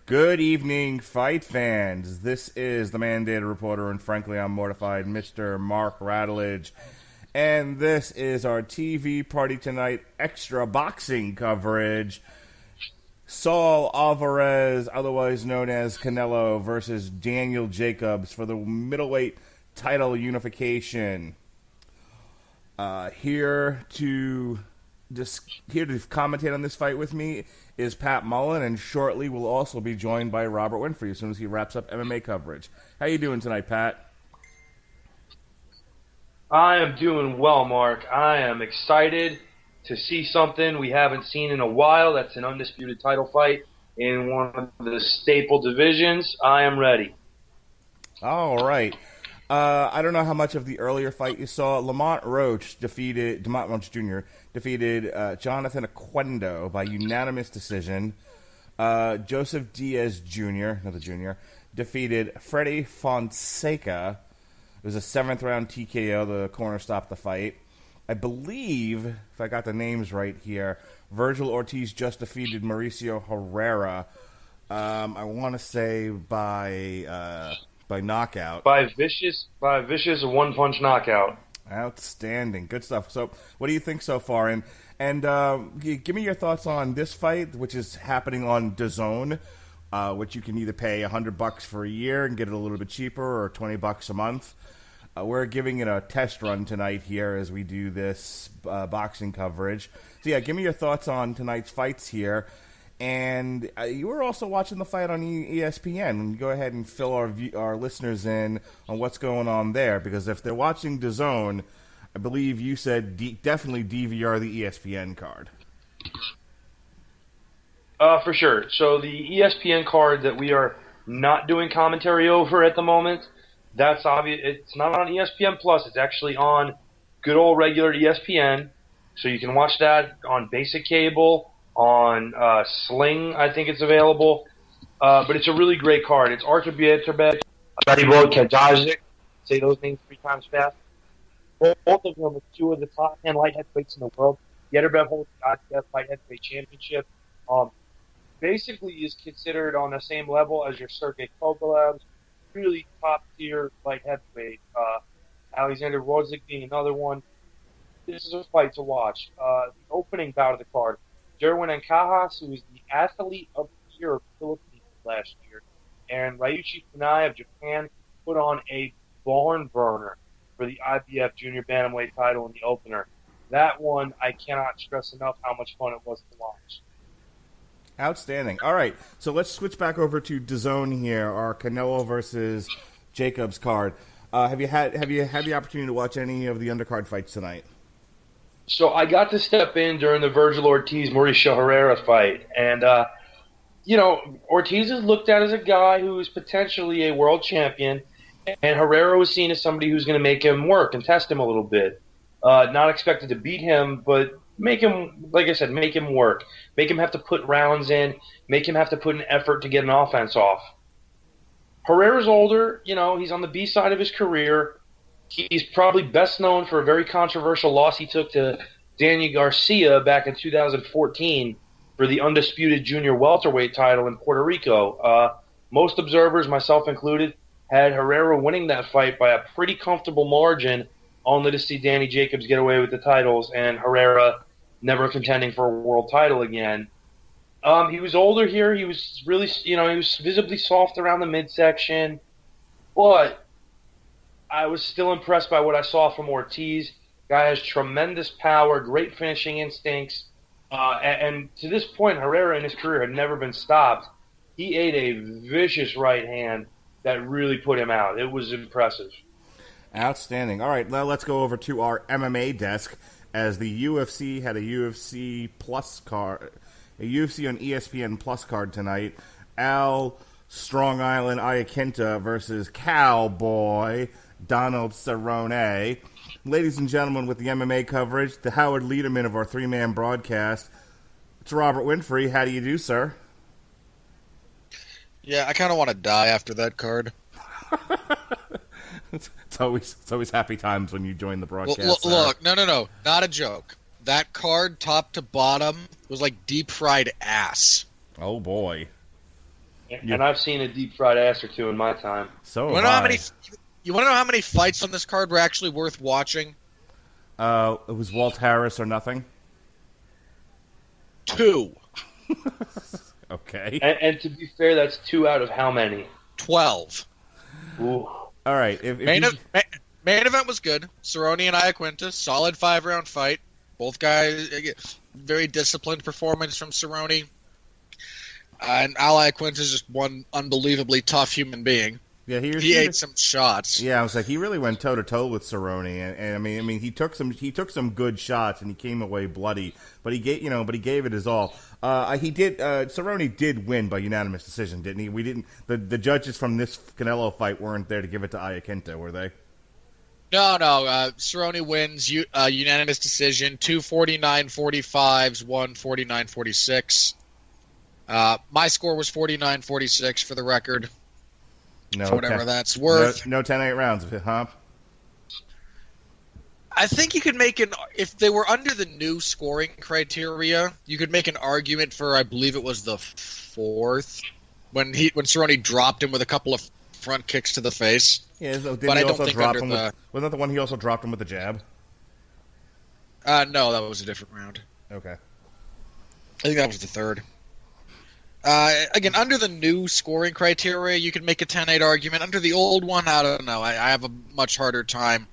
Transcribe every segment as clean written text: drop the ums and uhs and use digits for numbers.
Good evening, fight fans. This is the Mandated Reporter, and frankly, I'm mortified, Mr. Mark Rattledge. And this is our TV Party Tonight extra boxing coverage. Saul Alvarez, otherwise known as Canelo, versus Daniel Jacobs for the middleweight title unification. Here to commentate on this fight with me is Pat Mullen, and shortly we'll also be joined by Robert Winfrey as soon as he wraps up MMA coverage. How you doing tonight, Pat? I am doing well, Mark. I am excited to see something we haven't seen in a while. That's an undisputed title fight in one of the staple divisions. I am ready. All right. I don't know how much of the earlier fight you saw. Lamont Roach Jr. defeated Jonathan Oquendo by unanimous decision. Joseph Diaz Jr., another junior, defeated Freddie Fonseca. It was a 7th round TKO. The corner stopped the fight. I believe, if I got the names right here, Virgil Ortiz just defeated Mauricio Herrera. I want to say by knockout. By a vicious one-punch knockout. Outstanding. Good stuff. So what do you think so far? And give me your thoughts on this fight, which is happening on DAZN, which you can either pay $100 for a year and get it a little bit cheaper, or $20 a month. We're giving it a test run tonight here as we do this boxing coverage. So yeah, give me your thoughts on tonight's fights here. And you were also watching the fight on ESPN. Go ahead and fill our listeners in on what's going on there, because if they're watching DAZN, I believe you said definitely DVR the ESPN card. For sure. So the ESPN card that we are not doing commentary over at the moment, that's obvious. It's not on ESPN Plus. It's actually on good old regular ESPN. So you can watch that on basic cable. On Sling, I think it's available. But it's a really great card. It's Artur Beterbiev, Radivoj Kajajic. Say those names 3 times fast. Both of them are 2 of the top 10 light heavyweights in the world. Beterbiev holds the IBF light heavyweight championship. Basically is considered on the same level as your Sergey Kovalev. Really top-tier light heavyweight. Alexander Rodzik being another one. This is a fight to watch. The opening bout of the card, Derwin Ancajas, who was the Athlete of the Year of the Philippines last year, and Ryuichi Funai of Japan put on a barn burner for the IBF Junior Bantamweight title in the opener. That one, I cannot stress enough how much fun it was to watch. Outstanding. All right, so let's switch back over to DAZN here, our Canelo versus Jacobs card. Have you had the opportunity to watch any of the undercard fights tonight? So I got to step in during the Virgil Ortiz-Mauricio Herrera fight. And, Ortiz is looked at as a guy who is potentially a world champion, and Herrera was seen as somebody who's going to make him work and test him a little bit. Not expected to beat him, but make him, like I said, make him work. Make him have to put rounds in. Make him have to put an effort to get an offense off. Herrera's older. He's on the B side of his career. He's probably best known for a very controversial loss he took to Daniel Garcia back in 2014 for the undisputed junior welterweight title in Puerto Rico. Most observers, myself included, had Herrera winning that fight by a pretty comfortable margin, only to see Danny Jacobs get away with the titles and Herrera never contending for a world title again. He was older here. He was really, he was visibly soft around the midsection, but I was still impressed by what I saw from Ortiz. Guy has tremendous power, great finishing instincts, and to this point, Herrera in his career had never been stopped. He ate a vicious right hand that really put him out. It was impressive. Outstanding. All right, now let's go over to our MMA desk, as the UFC had a UFC Plus card, a UFC on ESPN Plus card tonight. Al Strong Island Iaquinta versus Cowboy Donald Cerrone. Ladies and gentlemen, with the MMA coverage, the Howard Lederman of our 3-man broadcast, it's Robert Winfrey. How do you do, sir? Yeah, I kind of want to die after that card. It's always happy times when you join the broadcast. Look, no, not a joke. That card, top to bottom, was like deep fried ass. Oh boy. And I've seen a deep fried ass or two in my time. So You want to know how many fights on this card were actually worth watching? It was Walt Harris or nothing. 2. Okay. And to be fair, that's 2 out of how many? 12. Ooh. All right. Main event was good. Cerrone and Iaquinta, solid 5-round fight. Both guys, very disciplined performance from Cerrone. And Al Iaquinta is just one unbelievably tough human being. Yeah, he ate some shots. Yeah, I was like, he really went toe to toe with Cerrone, and I mean, he took some good shots, and he came away bloody, but he gave it his all. Cerrone did win by unanimous decision, didn't he? We didn't. The judges from this Canelo fight weren't there to give it to Iaquinta, were they? No. Cerrone wins unanimous decision. 2 49-45s, 1 49-46. My score was 49-46 for the record. No, for whatever that's worth. No 10-8 rounds, huh? I think you could make if they were under the new scoring criteria, you could make an argument for, I believe it was the 4th, when Cerrone dropped him with a couple of front kicks to the face. Yeah, so but I don't think under the... Wasn't that the one he also dropped him with the jab? No, that was a different round. Okay. I think that was the 3rd. Again, under the new scoring criteria, you could make a 10-8 argument. Under the old one, I don't know. I have a much harder time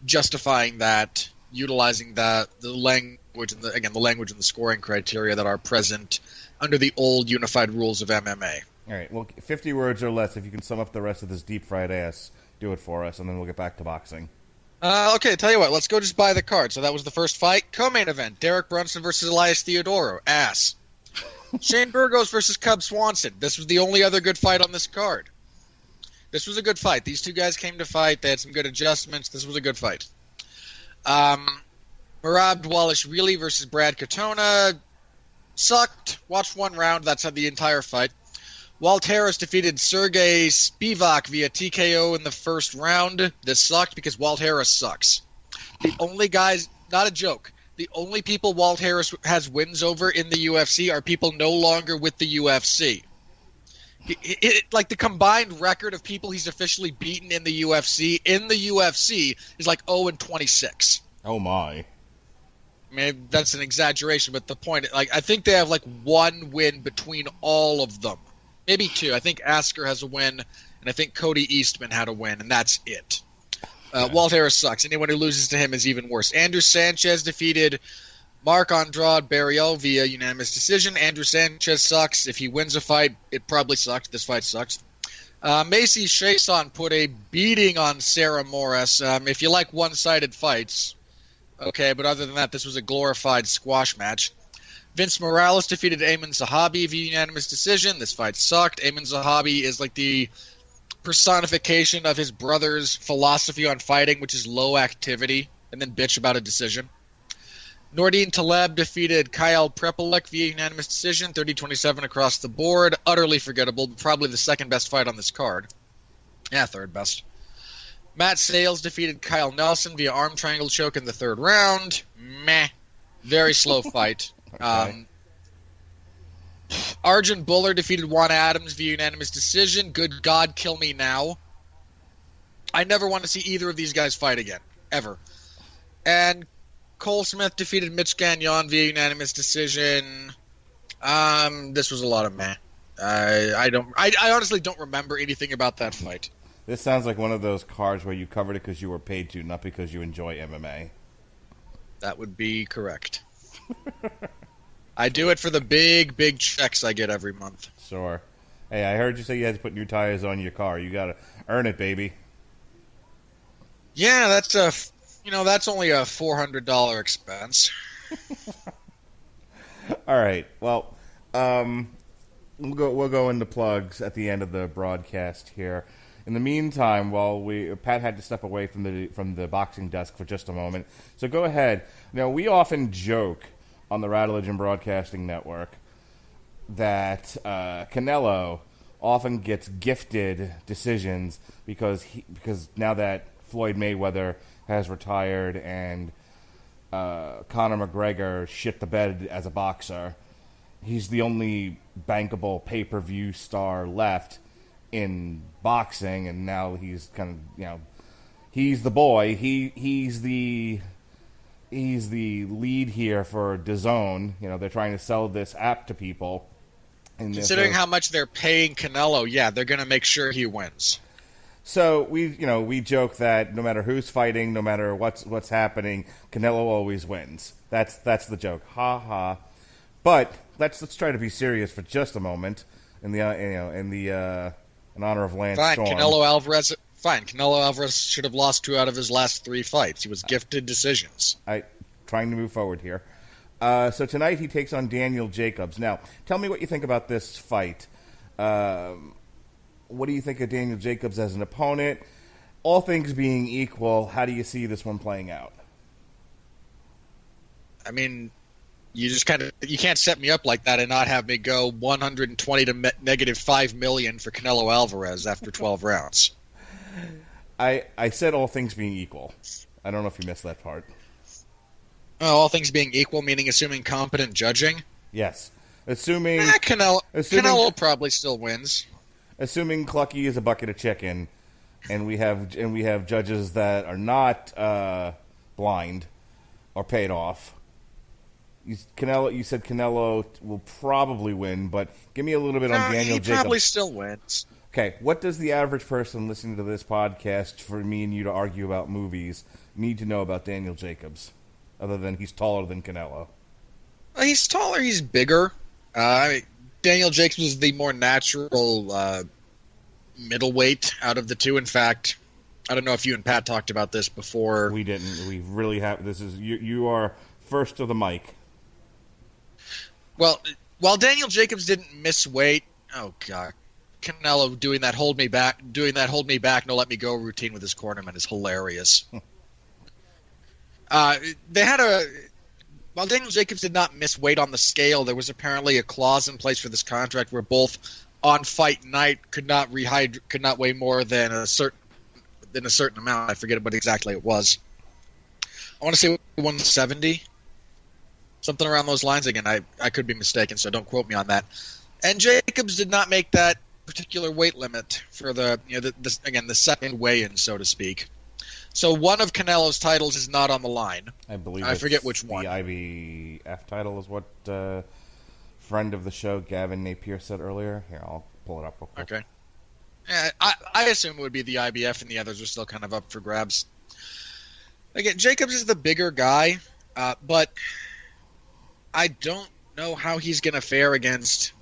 justifying that, utilizing the language and the language and the scoring criteria that are present under the old unified rules of MMA. All right. Well, 50 words or less. If you can sum up the rest of this deep fried ass, do it for us, and then we'll get back to boxing. Okay, tell you what. Let's go just buy the card. So that was the first fight. Co-main event: Derek Brunson versus Elias Theodorou. Ass. Shane Burgos versus Cub Swanson. This was the only other good fight on this card. This was a good fight. These two guys came to fight. They had some good adjustments. This was a good fight. Merab Dvalishvili versus Brad Katona. Sucked. Watched one round. That's the entire fight. Walt Harris defeated Sergey Spivak via TKO in the first round. This sucked because Walt Harris sucks. The only guys, not a joke, the only people Walt Harris has wins over in the UFC are people no longer with the UFC. Like the combined record of people he's officially beaten in the UFC is like 0-26. Oh my! I mean, that's an exaggeration, but the point, like, I think they have like one win between all of them, maybe 2. I think Asker has a win, and I think Cody Eastman had a win, and that's it. Walt Harris sucks. Anyone who loses to him is even worse. Andrew Sanchez defeated Marc Andrade Barriel via unanimous decision. Andrew Sanchez sucks. If he wins a fight, it probably sucks. This fight sucks. Macy Chiasson put a beating on Sarah Morris. If you like one-sided fights, okay, but other than that, this was a glorified squash match. Vince Morales defeated Ayman Zahabi via unanimous decision. This fight sucked. Ayman Zahabi is like the personification of his brother's philosophy on fighting, which is low activity, and then bitch about a decision. Nordine Taleb defeated Kyle Prepolek via unanimous decision, 30-27 across the board. Utterly forgettable, probably the second best fight on this card. Yeah, third best. Matt Sales defeated Kyle Nelson via arm triangle choke in the 3rd round. Meh. Very slow fight. Okay. Arjun Buller defeated Juan Adams via unanimous decision. Good God, kill me now. I never want to see either of these guys fight again, ever. And Cole Smith defeated Mitch Gagnon via unanimous decision. This was a lot of meh. I honestly don't remember anything about that fight. This sounds like one of those cards where you covered it because you were paid to, not because you enjoy MMA. That would be correct. I do it for the big, big checks I get every month. Sure. Hey, I heard you say you had to put new tires on your car. You got to earn it, baby. Yeah, that's only a $400 expense. All right. Well, we'll go into plugs at the end of the broadcast here. In the meantime, while Pat had to step away from the boxing desk for just a moment, so go ahead. Now, we often joke on the Rattlegion Broadcasting Network that Canelo often gets gifted decisions because now that Floyd Mayweather has retired and Conor McGregor shit the bed as a boxer, he's the only bankable pay-per-view star left in boxing, and now he's kind of, he's the boy. He's the lead here for DAZN. They're trying to sell this app to people. Considering how much they're paying Canelo, yeah, they're going to make sure he wins. So we joke that no matter who's fighting, no matter what's happening, Canelo always wins. That's the joke. Ha ha. But let's try to be serious for just a moment in honor of Lance Storm. Canelo Alvarez should have lost 2 out of his last 3 fights. He was gifted decisions. Trying to move forward here. So tonight he takes on Daniel Jacobs. Now, tell me what you think about this fight. What do you think of Daniel Jacobs as an opponent? All things being equal, how do you see this one playing out? I mean, you can't set me up like that and not have me go 120 to negative 5 million for Canelo Alvarez after 12 rounds. I said all things being equal. I don't know if you missed that part. Oh, all things being equal, meaning assuming competent judging? Yes. Assuming Canelo probably still wins. Assuming Clucky is a bucket of chicken, and we have judges that are not blind or paid off. You said Canelo will probably win, but give me a little bit on Daniel Jacobs. He probably still wins. Okay, what does the average person listening to this podcast, for me and you to argue about movies, need to know about Daniel Jacobs, other than he's taller than Canelo? He's taller, he's bigger. Daniel Jacobs is the more natural middleweight out of the two. In fact, I don't know if you and Pat talked about this before. We didn't. We really have. This is you are first to the mic. Well, while Daniel Jacobs didn't miss weight, oh god, Canelo doing that hold me back, no let me go routine with his cornerman is hilarious. While Daniel Jacobs did not miss weight on the scale, there was apparently a clause in place for this contract where both on fight night could not weigh more than a certain amount. I forget what exactly it was. I want to say 170, something around those lines. Again, I could be mistaken, so don't quote me on that. And Jacobs did not make that particular weight limit for the second weigh-in, so to speak. So one of Canelo's titles is not on the line. I forget which one. The IBF title is what friend of the show Gavin Napier said earlier. Here, I'll pull it up real quick. Okay. Yeah, I assume it would be the IBF, and the others are still kind of up for grabs. Again, Jacobs is the bigger guy, but I don't know how he's going to fare against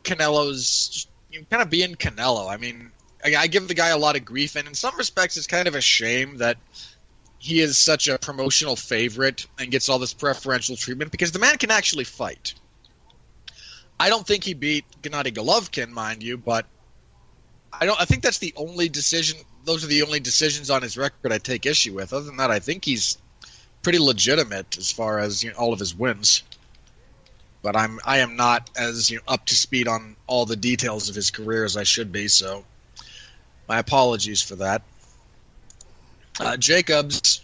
Canelo's kind of being Canelo. I mean, I give the guy a lot of grief, and in some respects it's kind of a shame that he is such a promotional favorite and gets all this preferential treatment because the man can actually fight. I don't think he beat Gennady Golovkin, mind you, but I think that's the only decision. Those are the only decisions on his record I take issue with. Other than that, I think he's pretty legitimate as far as all of his wins. But I am not as up to speed on all the details of his career as I should be, so my apologies for that. Jacobs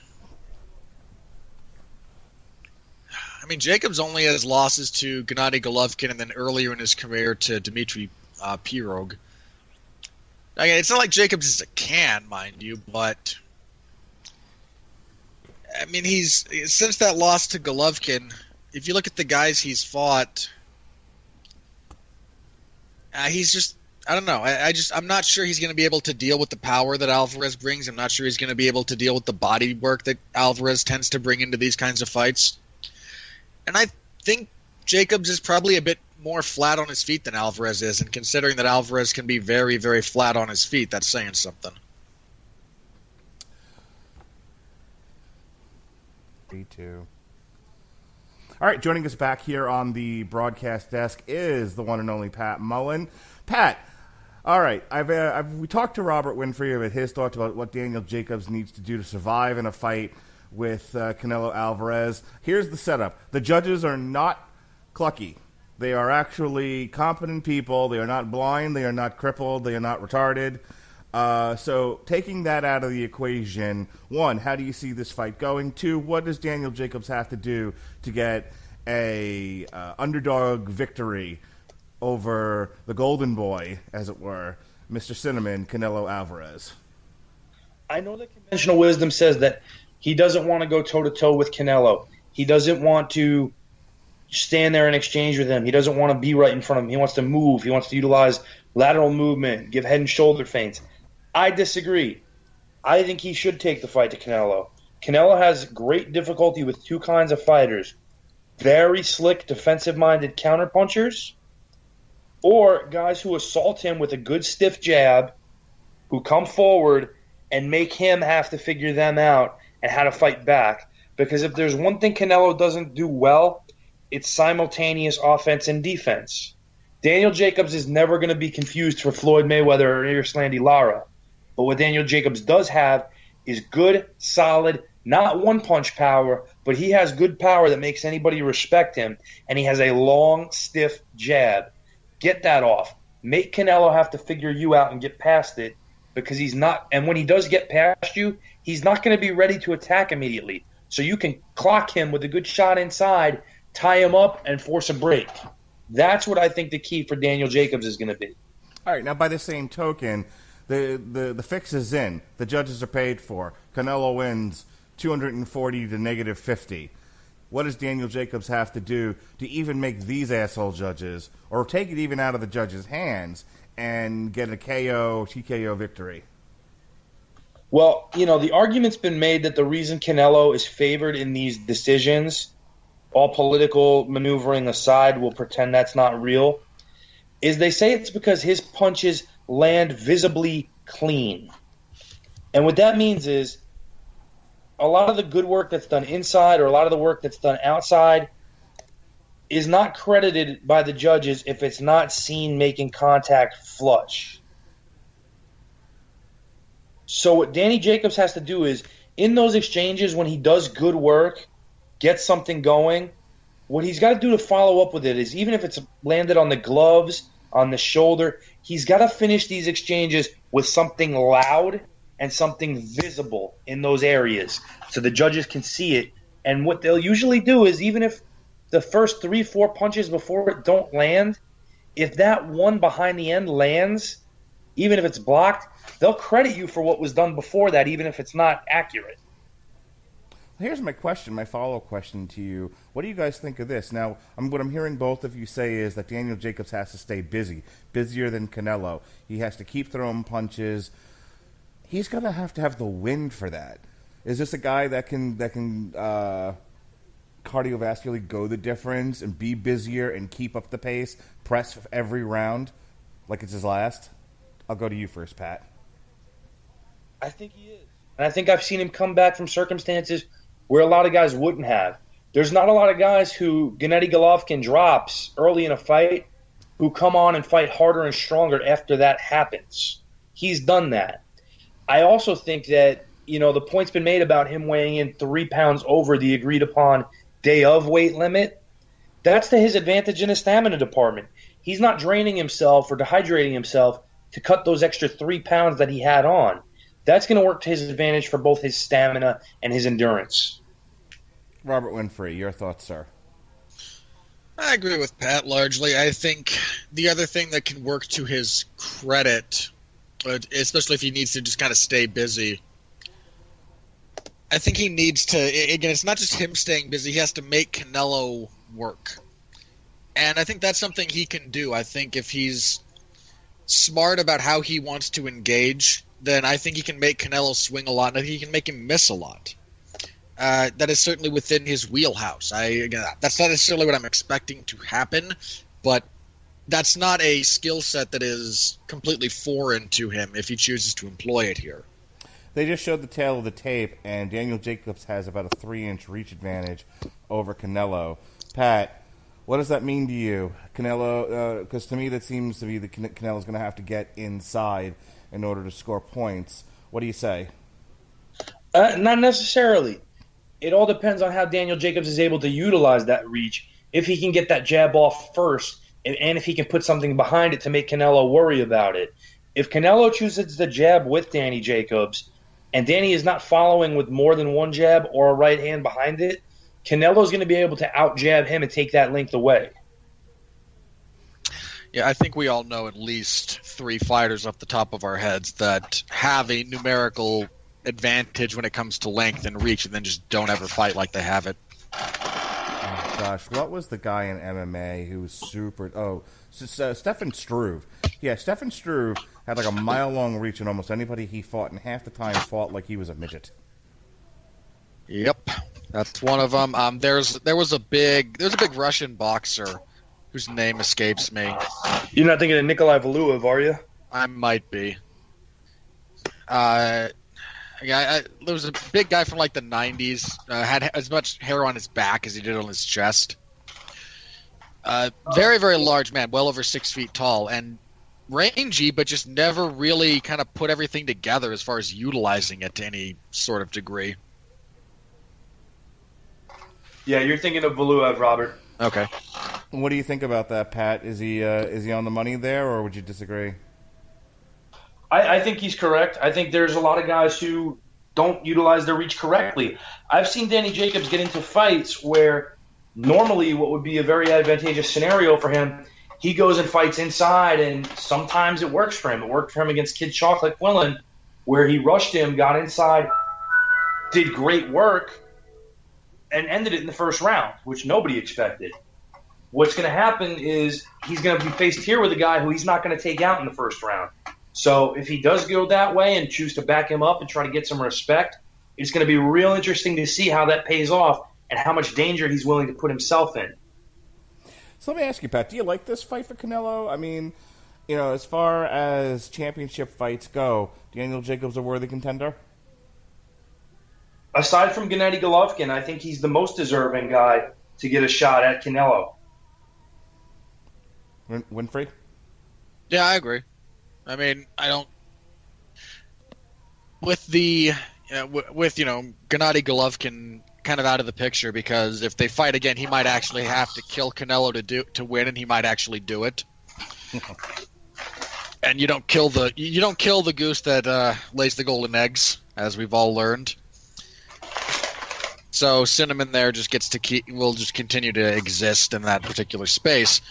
only has losses to Gennady Golovkin and then earlier in his career to Dmitry Pirog. Again, it's not like Jacobs is a can, mind you, but I mean, since that loss to Golovkin, if you look at the guys he's fought, he's just, I don't know. I'm not sure he's going to be able to deal with the power that Alvarez brings. I'm not sure he's going to be able to deal with the body work that Alvarez tends to bring into these kinds of fights. And I think Jacobs is probably a bit more flat on his feet than Alvarez is, and considering that Alvarez can be very, very flat on his feet, that's saying something. B2. All right, joining us back here on the broadcast desk is the one and only Pat Mullen. Pat, all right, we talked to Robert Winfrey about his thoughts about what Daniel Jacobs needs to do to survive in a fight with Canelo Alvarez. Here's the setup. The judges are not clucky. They are actually competent people. They are not blind. They are not crippled. They are not retarded. So taking that out of the equation, one, how do you see this fight going? Two, what does Daniel Jacobs have to do to get a underdog victory over the golden boy, as it were, Mr. Cinnamon, Canelo Alvarez? I know that conventional wisdom says that he doesn't want to go toe-to-toe with Canelo. He doesn't want to stand there and exchange with him. He doesn't want to be right in front of him. He wants to move. He wants to utilize lateral movement, give head and shoulder feints. I disagree. I think he should take the fight to Canelo. Canelo has great difficulty with two kinds of fighters: very slick, defensive-minded counterpunchers, or guys who assault him with a good stiff jab, who come forward and make him have to figure them out and how to fight back. Because if there's one thing Canelo doesn't do well, it's simultaneous offense and defense. Daniel Jacobs is never going to be confused for Floyd Mayweather or Erislandy Lara. But what Daniel Jacobs does have is good, solid, not one-punch power, but he has good power that makes anybody respect him, and he has a long, stiff jab. Get that off. Make Canelo have to figure you out and get past it, because he's not – and when he does get past you, he's not going to be ready to attack immediately. So you can clock him with a good shot inside, tie him up, and force a break. That's what I think the key for Daniel Jacobs is going to be. All right, now by the same token, the fix is in. The judges are paid for. Canelo wins 240 to negative 50. What does Daniel Jacobs have to do to even make these asshole judges, or take it even out of the judges' hands, and get a KO, TKO victory? Well, the argument's been made that the reason Canelo is favored in these decisions, all political maneuvering aside, we'll pretend that's not real, is they say it's because his punches land visibly clean. And what that means is a lot of the good work that's done inside, or a lot of the work that's done outside, is not credited by the judges if it's not seen making contact flush. So what Danny Jacobs has to do is, in those exchanges, when he does good work, gets something going, what he's got to do to follow up with it is, even if it's landed on the gloves, on the shoulder, he's got to finish these exchanges with something loud and something visible in those areas so the judges can see it. And what they'll usually do is, even if the first 3-4 punches before it don't land, if that one behind the end lands, even if it's blocked, they'll credit you for what was done before that, even if it's not accurate. Here's my question, my follow-up question to you. What do you guys think of this? Now, what I'm hearing both of you say is that Daniel Jacobs has to stay busy, busier than Canelo. He has to keep throwing punches. He's going to have the wind for that. Is this a guy that can cardiovascularly go the difference and be busier and keep up the pace, press every round like it's his last? I'll go to you first, Pat. I think he is. And I think I've seen him come back from circumstances where a lot of guys wouldn't have. There's not a lot of guys who Gennady Golovkin drops early in a fight who come on and fight harder and stronger after that happens. He's done that. I also think that, the point's been made about him weighing in 3 pounds over the agreed-upon day-of weight limit. That's to his advantage in his stamina department. He's not draining himself or dehydrating himself to cut those extra 3 pounds that he had on. That's going to work to his advantage for both his stamina and his endurance. Robert Winfrey, your thoughts, sir? I agree with Pat largely. I think the other thing that can work to his credit, especially if he needs to just kind of stay busy, I think he needs to, again, it's not just him staying busy, he has to make Canelo work. And I think that's something he can do. I think if he's smart about how he wants to engage, then I think he can make Canelo swing a lot, and I think he can make him miss a lot. That is certainly within his wheelhouse. That's not necessarily what I'm expecting to happen, but that's not a skill set that is completely foreign to him if he chooses to employ it here. They just showed the tail of the tape, and Daniel Jacobs has about a 3-inch reach advantage over Canelo. Pat, what does that mean to you? Canelo, because to me that seems to be that Canelo's going to have to get inside in order to score points. What do you say? Not necessarily. It all depends on how Daniel Jacobs is able to utilize that reach. If he can get that jab off first, and if he can put something behind it to make Canelo worry about it. If Canelo chooses the jab with Danny Jacobs, and Danny is not following with more than one jab or a right hand behind it, Canelo's going to be able to out-jab him and take that length away. Yeah, I think we all know at least 3 fighters off the top of our heads that have a numerical advantage when it comes to length and reach, and then just don't ever fight like they have it. Oh, gosh, what was the guy in MMA who was super... Oh, Stefan Struve. Yeah, Stefan Struve had like a mile-long reach, and almost anybody he fought, and half the time fought like he was a midget. Yep, that's one of them. There was a big Russian boxer whose name escapes me. You're not thinking of Nikolai Valuev, are you? I might be. There was a big guy from like the 90s. Had as much hair on his back as he did on his chest. Very, very large man, well over 6 feet tall, and rangy, but just never really kind of put everything together as far as utilizing it to any sort of degree. Yeah, you're thinking of Valuev, Robert. Okay. What do you think about that, Pat? Is he on the money there, or would you disagree? I think he's correct. I think there's a lot of guys who don't utilize their reach correctly. I've seen Danny Jacobs get into fights where normally what would be a very advantageous scenario for him, he goes and fights inside, and sometimes it works for him. It worked for him against Kid Chocolate Quillen, where he rushed him, got inside, did great work, and ended it in the first round, which nobody expected. What's going to happen is he's going to be faced here with a guy who he's not going to take out in the first round. So if he does go that way and choose to back him up and try to get some respect, it's going to be real interesting to see how that pays off and how much danger he's willing to put himself in. So let me ask you, Pat, do you like this fight for Canelo? I mean, as far as championship fights go, Daniel Jacobs a worthy contender? Aside from Gennady Golovkin, I think he's the most deserving guy to get a shot at Canelo. Winfrey? Yeah, I agree. I mean, I don't... With Gennady Golovkin kind of out of the picture, because if they fight again, he might actually have to kill Canelo to win, and he might actually do it. And you don't kill the goose that lays the golden eggs, as we've all learned. So Cinnamon there just will just continue to exist in that particular space.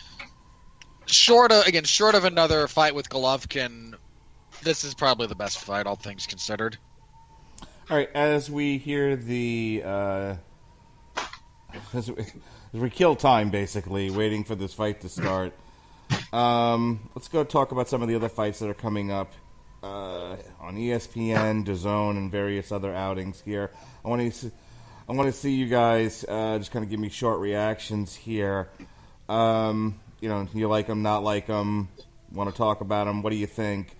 Short of another fight with Golovkin, this is probably the best fight, all things considered. All right, as we hear as we kill time, basically, waiting for this fight to start, let's go talk about some of the other fights that are coming up on ESPN, DAZN, and various other outings here. I want to see you guys just kind of give me short reactions here. You like them, not like them, want to talk about them. What do you think?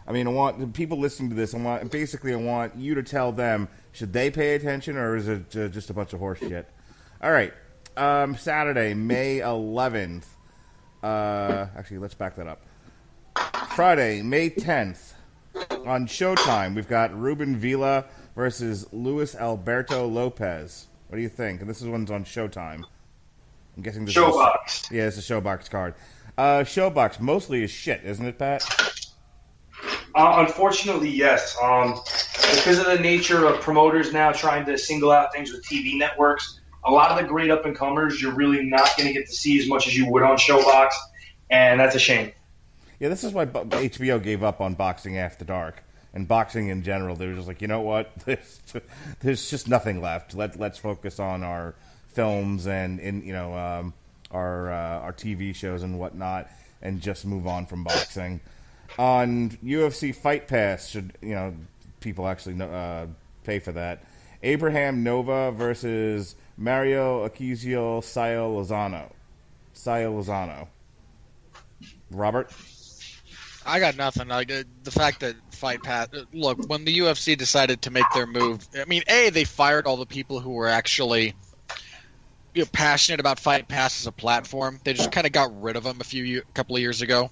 I mean, I want people listening to this. I want you to tell them, should they pay attention, or is it just a bunch of horse shit? All right, Saturday, May 11th. Actually, let's back that up. Friday, May 10th, on Showtime, we've got Ruben Villa versus Luis Alberto Lopez. What do you think? And this one's on Showtime. I'm guessing this Showbox. It's a Showbox card. Showbox mostly is shit, isn't it, Pat? Unfortunately, yes. Because of the nature of promoters now trying to single out things with TV networks, a lot of the great up-and-comers you're really not going to get to see as much as you would on Showbox, and that's a shame. Yeah, this is why HBO gave up on Boxing After Dark. And boxing in general, they were just like, you know what? There's just nothing left. Let's focus on our films and our TV shows and whatnot, and just move on from boxing. On UFC Fight Pass, should people actually pay for that? Abraham Nova versus Mario Akizio Sayo Lozano. Robert? I got nothing. The fact that Fight Pass... Look, when the UFC decided to make their move... I mean, they fired all the people who were actually passionate about Fight Pass as a platform. They just kind of got rid of them a couple of years ago.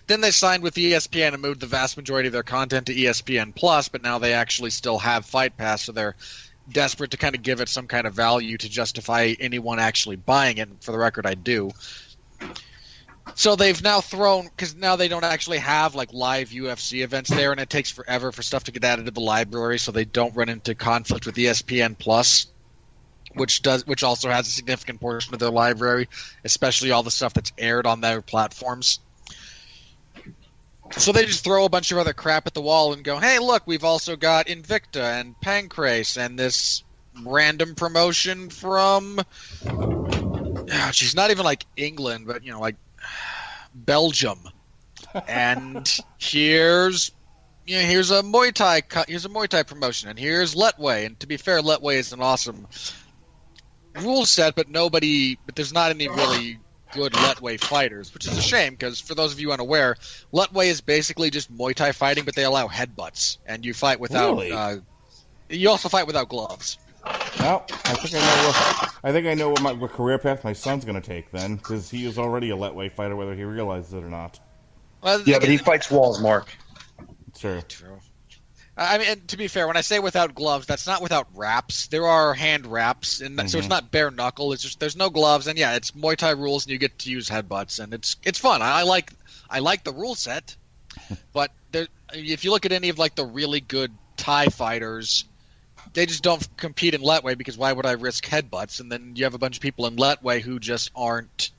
Then they signed with ESPN and moved the vast majority of their content to ESPN+, but now they actually still have Fight Pass, so they're desperate to kind of give it some kind of value to justify anyone actually buying it. And for the record, I do. So they've now because now they don't actually have like live UFC events there, and it takes forever for stuff to get added to the library, so they don't run into conflict with ESPN+, which also has a significant portion of their library, especially all the stuff that's aired on their platforms. So they just throw a bunch of other crap at the wall and go, hey, look, we've also got Invicta and Pancrase and this random promotion from, she's not even like England, but, like Belgium. And here's a Muay Thai promotion, and here's Letway. And to be fair, Letway is an awesome rule set, but there's not any really good Letway fighters, which is a shame because for those of you unaware, Letway is basically just Muay Thai fighting, but they allow headbutts, and you fight without. Really? You also fight without gloves. Well, I think I know what career path my son's going to take then, because he is already a Letway fighter, whether he realizes it or not. Well, Yeah, but he fights walls, Mark. Sure. True. I mean, and to be fair, when I say without gloves, that's not without wraps. There are hand wraps, and so it's not bare knuckle. It's just there's no gloves, and yeah, it's Muay Thai rules, and you get to use headbutts, and it's fun. I like the rule set, but if you look at any of like the really good Thai fighters, they just don't compete in Letway because why would I risk headbutts? And then you have a bunch of people in Letway who just aren't.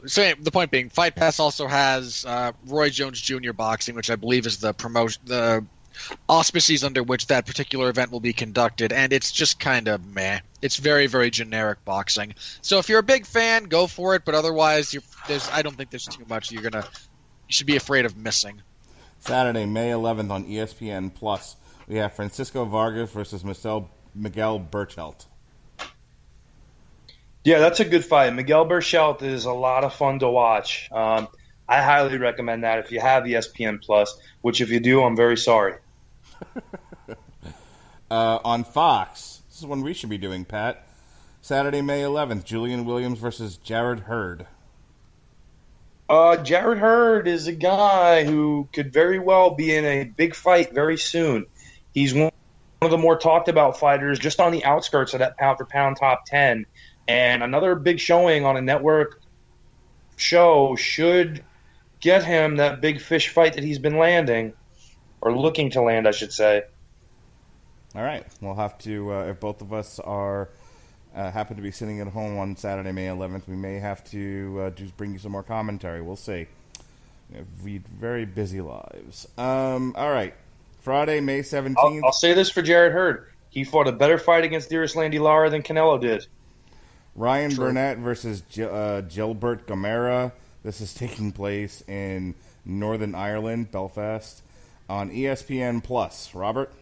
So the point being, Fight Pass also has Roy Jones Jr. boxing, which I believe is the auspices under which that particular event will be conducted, and it's just kind of meh. It's very, very generic boxing. So if you're a big fan, go for it, but otherwise, I don't think there's too much you should be afraid of missing. Saturday, May 11th on ESPN Plus, we have Francisco Vargas versus Miguel Berchelt. Yeah, that's a good fight. Miguel Berchelt is a lot of fun to watch. I highly recommend that if you have ESPN Plus, which if you do, I'm very sorry. On Fox, this is one we should be doing, Pat. Saturday, May 11th, Julian Williams versus Jared Hurd. Jared Hurd is a guy who could very well be in a big fight very soon. He's one of the more talked about fighters just on the outskirts of that pound-for-pound top 10. And another big showing on a network show should get him that big fish fight that he's been landing, or looking to land, I should say. All right. We'll have to, if both of us are happen to be sitting at home on Saturday, May 11th, we may have to just bring you some more commentary. We'll see. We have very busy lives. All right. Friday, May 17th. I'll say this for Jared Hurd. He fought a better fight against Landy Lara than Canelo did. Ryan Burnett versus Gilbert Gamera. This is taking place in Northern Ireland, Belfast, on ESPN Plus. Robert?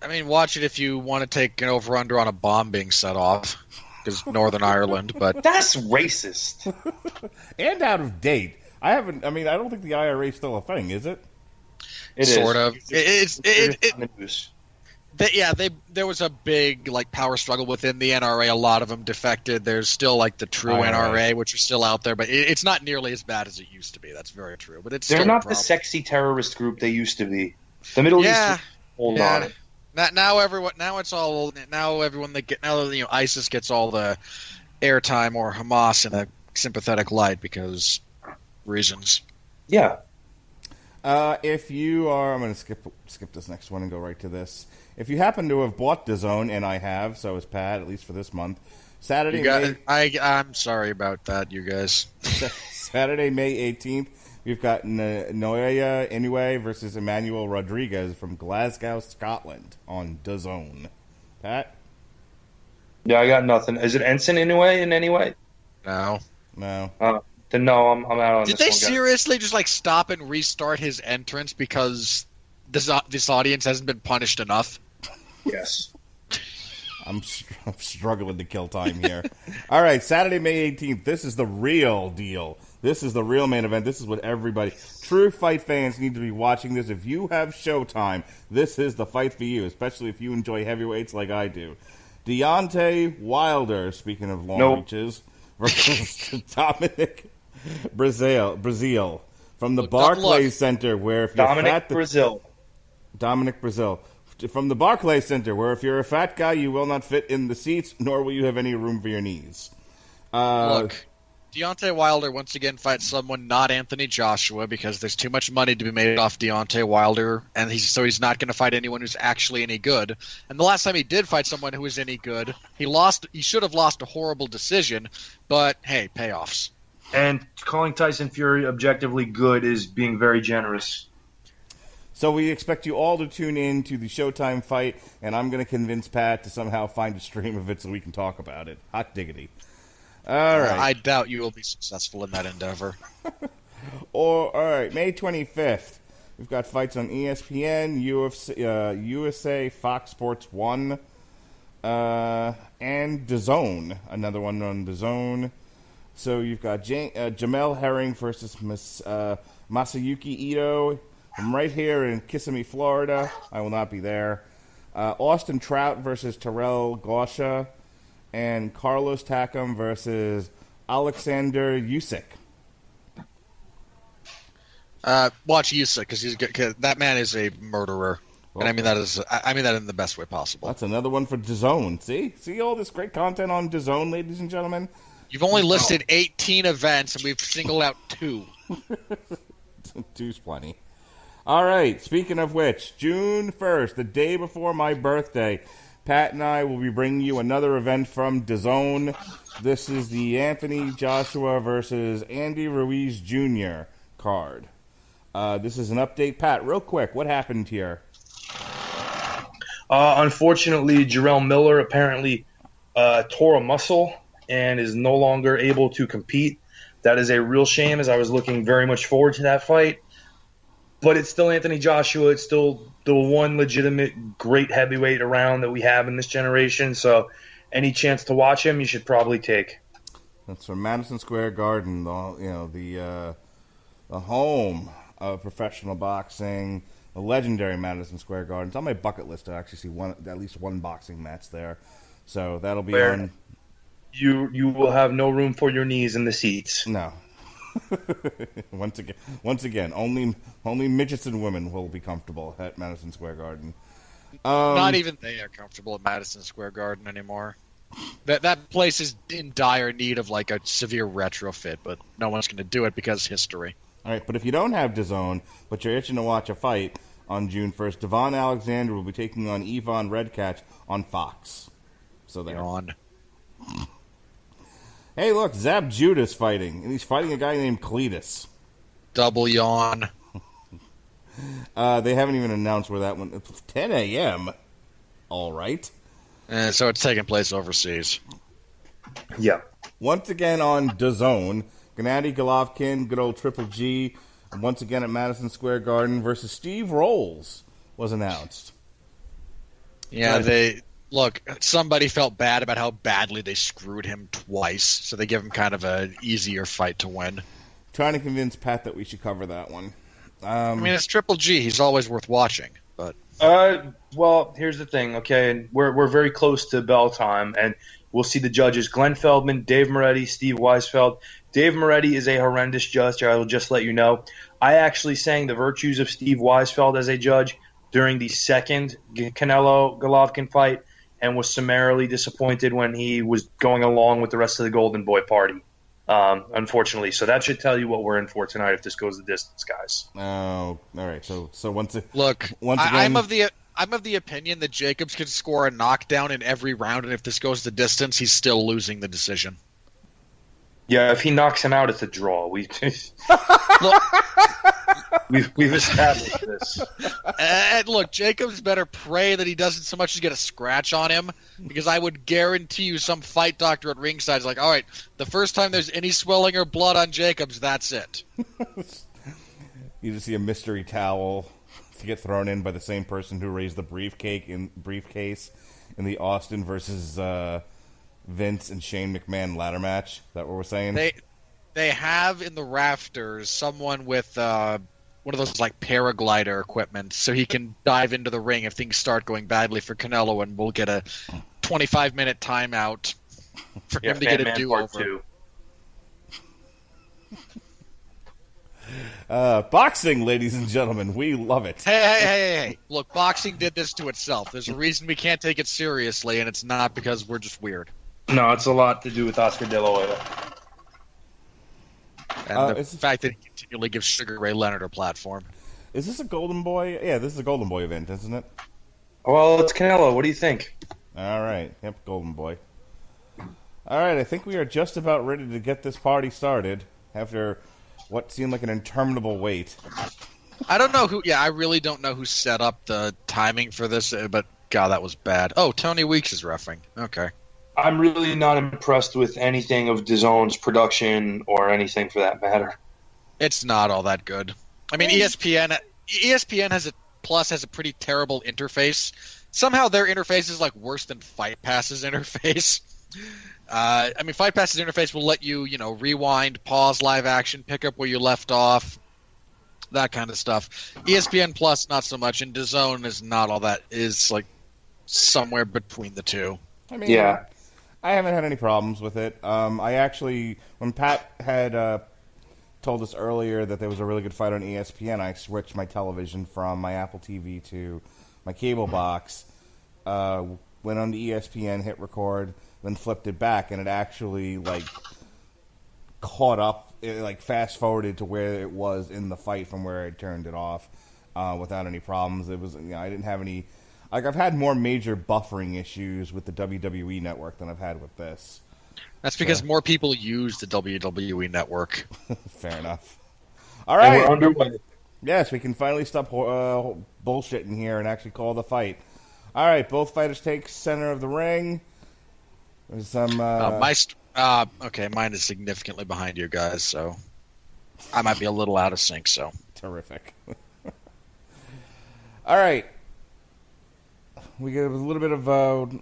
I mean, watch it if you want to take an over-under on a bomb being set off, because Northern Ireland, but... That's racist. And out of date. I don't think the IRA is still a thing, is it? It sort is. Of. There was a big power struggle within the NRA. A lot of them defected. There's still the true NRA, which are still out there, but it's not nearly as bad as it used to be. That's very true. But they're not the sexy terrorist group they used to be. The Middle East. Hold on. Now everyone ISIS gets all the airtime, or Hamas in a sympathetic light because reasons. Yeah. If you are, I'm going to skip this next one and go right to this. If you happen to have bought DAZN, and I have, so has Pat, at least for this month, Saturday. I'm sorry about that, you guys. Saturday, May 18th, we've got Noya Inoue versus Emmanuel Rodriguez from Glasgow, Scotland, on DAZN. Pat? Yeah, I got nothing. Is it Ensign Inoue in any way? No. Then no, I'm out on this one. Did they seriously just stop and restart his entrance because this audience hasn't been punished enough? Yes. I'm struggling to kill time here. All right, Saturday, May 18th. This is the real deal. This is the real main event. This is what everybody, true fight fans, need to be watching this. If you have Showtime, this is the fight for you, especially if you enjoy heavyweights like I do. Deontay Wilder, speaking of long reaches, versus Dominic Brazil from the Barclays Center, where if you're Dominic Brazil. From the Barclays Center, where if you're a fat guy, you will not fit in the seats, nor will you have any room for your knees. Look, Deontay Wilder once again fights someone not Anthony Joshua because there's too much money to be made off Deontay Wilder, and he's not going to fight anyone who's actually any good. And the last time he did fight someone who was any good, he lost. He should have lost a horrible decision, but hey, payoffs. And calling Tyson Fury objectively good is being very generous. So we expect you all to tune in to the Showtime fight, and I'm going to convince Pat to somehow find a stream of it so we can talk about it. Hot diggity. All right. I doubt you will be successful in that endeavor. All right, May 25th. We've got fights on ESPN, USA, Fox Sports 1, and DAZN. Another one on DAZN. So you've got Jamel Herring versus Masayuki Ito. I'm right here in Kissimmee, Florida. I will not be there. Austin Trout versus Terrell Gausha. And Carlos Takam versus Alexander Usyk. Watch Usyk because that man is a murderer, and I mean that in the best way possible. That's another one for DAZN. See all this great content on DAZN, ladies and gentlemen. You've only listed 18 events, and we've singled out 2. 2's plenty. All right. Speaking of which, June 1st, the day before my birthday, Pat and I will be bringing you another event from DAZN. This is the Anthony Joshua versus Andy Ruiz Jr. card. This is an update. Pat, real quick, what happened here? Unfortunately, Jarrell Miller apparently tore a muscle and is no longer able to compete. That is a real shame, as I was looking very much forward to that fight. But it's still Anthony Joshua. It's still the one legitimate great heavyweight around that we have in this generation. So any chance to watch him, you should probably take. That's from Madison Square Garden, the home of professional boxing, the legendary Madison Square Garden. It's on my bucket list to actually see at least one boxing match there. So that'll be on. You will have no room for your knees in the seats. No. Once again, only midgets and women will be comfortable at Madison Square Garden. Not even they are comfortable at Madison Square Garden anymore. That place is in dire need of like a severe retrofit, but no one's going to do it because history. All right, but if you don't have DAZN, but you're itching to watch a fight on June 1st, Devon Alexander will be taking on Yvonne Redcatch on Fox. So they're on. Hey, look, Zab Judah's fighting, and he's fighting a guy named Cletus. Double yawn. They haven't even announced where that one. It's 10 a.m. All right. So it's taking place overseas. Yeah. Once again on DAZN, Gennady Golovkin, good old Triple G, once again at Madison Square Garden versus Steve Rolls was announced. Yeah, somebody felt bad about how badly they screwed him twice, so they give him kind of an easier fight to win. Trying to convince Pat that we should cover that one. I mean, it's Triple G. He's always worth watching. But well, here's the thing, okay? We're very close to bell time, and we'll see the judges: Glenn Feldman, Dave Moretti, Steve Weisfeld. Dave Moretti is a horrendous judge. I will just let you know. I actually sang the virtues of Steve Weisfeld as a judge during the second Canelo Golovkin fight, and was summarily disappointed when he was going along with the rest of the Golden Boy party, unfortunately. So that should tell you what we're in for tonight if this goes the distance, guys. Oh, all right. So once again, I'm of the opinion that Jacobs could score a knockdown in every round, and if this goes the distance, he's still losing the decision. Yeah, if he knocks him out, it's a draw. We've established this. And look, Jacobs better pray that he doesn't so much as get a scratch on him, because I would guarantee you some fight doctor at ringside is like, all right, the first time there's any swelling or blood on Jacobs, that's it. You just see a mystery towel to get thrown in by the same person who raised the briefcase in the Austin versus Vince and Shane McMahon ladder match. Is that what we're saying? They have in the rafters someone with one of those like paraglider equipment, so he can dive into the ring if things start going badly for Canelo, and we'll get a 25-minute timeout for him to get a do-over. Boxing, ladies and gentlemen, we love it. Hey! Look, boxing did this to itself. There's a reason we can't take it seriously, and it's not because we're just weird. No, it's a lot to do with Oscar De La Hoya. And the fact that he continually gives Sugar Ray Leonard a platform. Is this a Golden Boy? Yeah, this is a Golden Boy event, isn't it? Well, it's Canelo. What do you think? All right. Yep, Golden Boy. All right, I think we are just about ready to get this party started after what seemed like an interminable wait. I don't know who. Yeah, I really don't know who set up the timing for this, but God, that was bad. Oh, Tony Weeks is reffing. Okay. I'm really not impressed with anything of DAZN's production or anything for that matter. It's not all that good. I mean, ESPN has a pretty terrible interface. Somehow their interface is like worse than Fight Pass's interface. I mean, Fight Pass's interface will let you, rewind, pause live action, pick up where you left off, that kind of stuff. ESPN Plus, not so much, and DAZN is not all that. Is like somewhere between the two. I mean, yeah. I haven't had any problems with it. I actually, when Pat had told us earlier that there was a really good fight on ESPN, I switched my television from my Apple TV to my cable box, went on the ESPN, hit record, then flipped it back, and it actually caught up, fast-forwarded to where it was in the fight from where I turned it off without any problems. It was, I didn't have any... I've had more major buffering issues with the WWE network than I've had with this. That's because more people use the WWE network. Fair enough. All right. And we're underway. Yes, we can finally stop bullshitting here and actually call the fight. All right, both fighters take center of the ring. There's some... okay, mine is significantly behind you guys, so I might be a little out of sync, so... Terrific. All right. We get a little bit of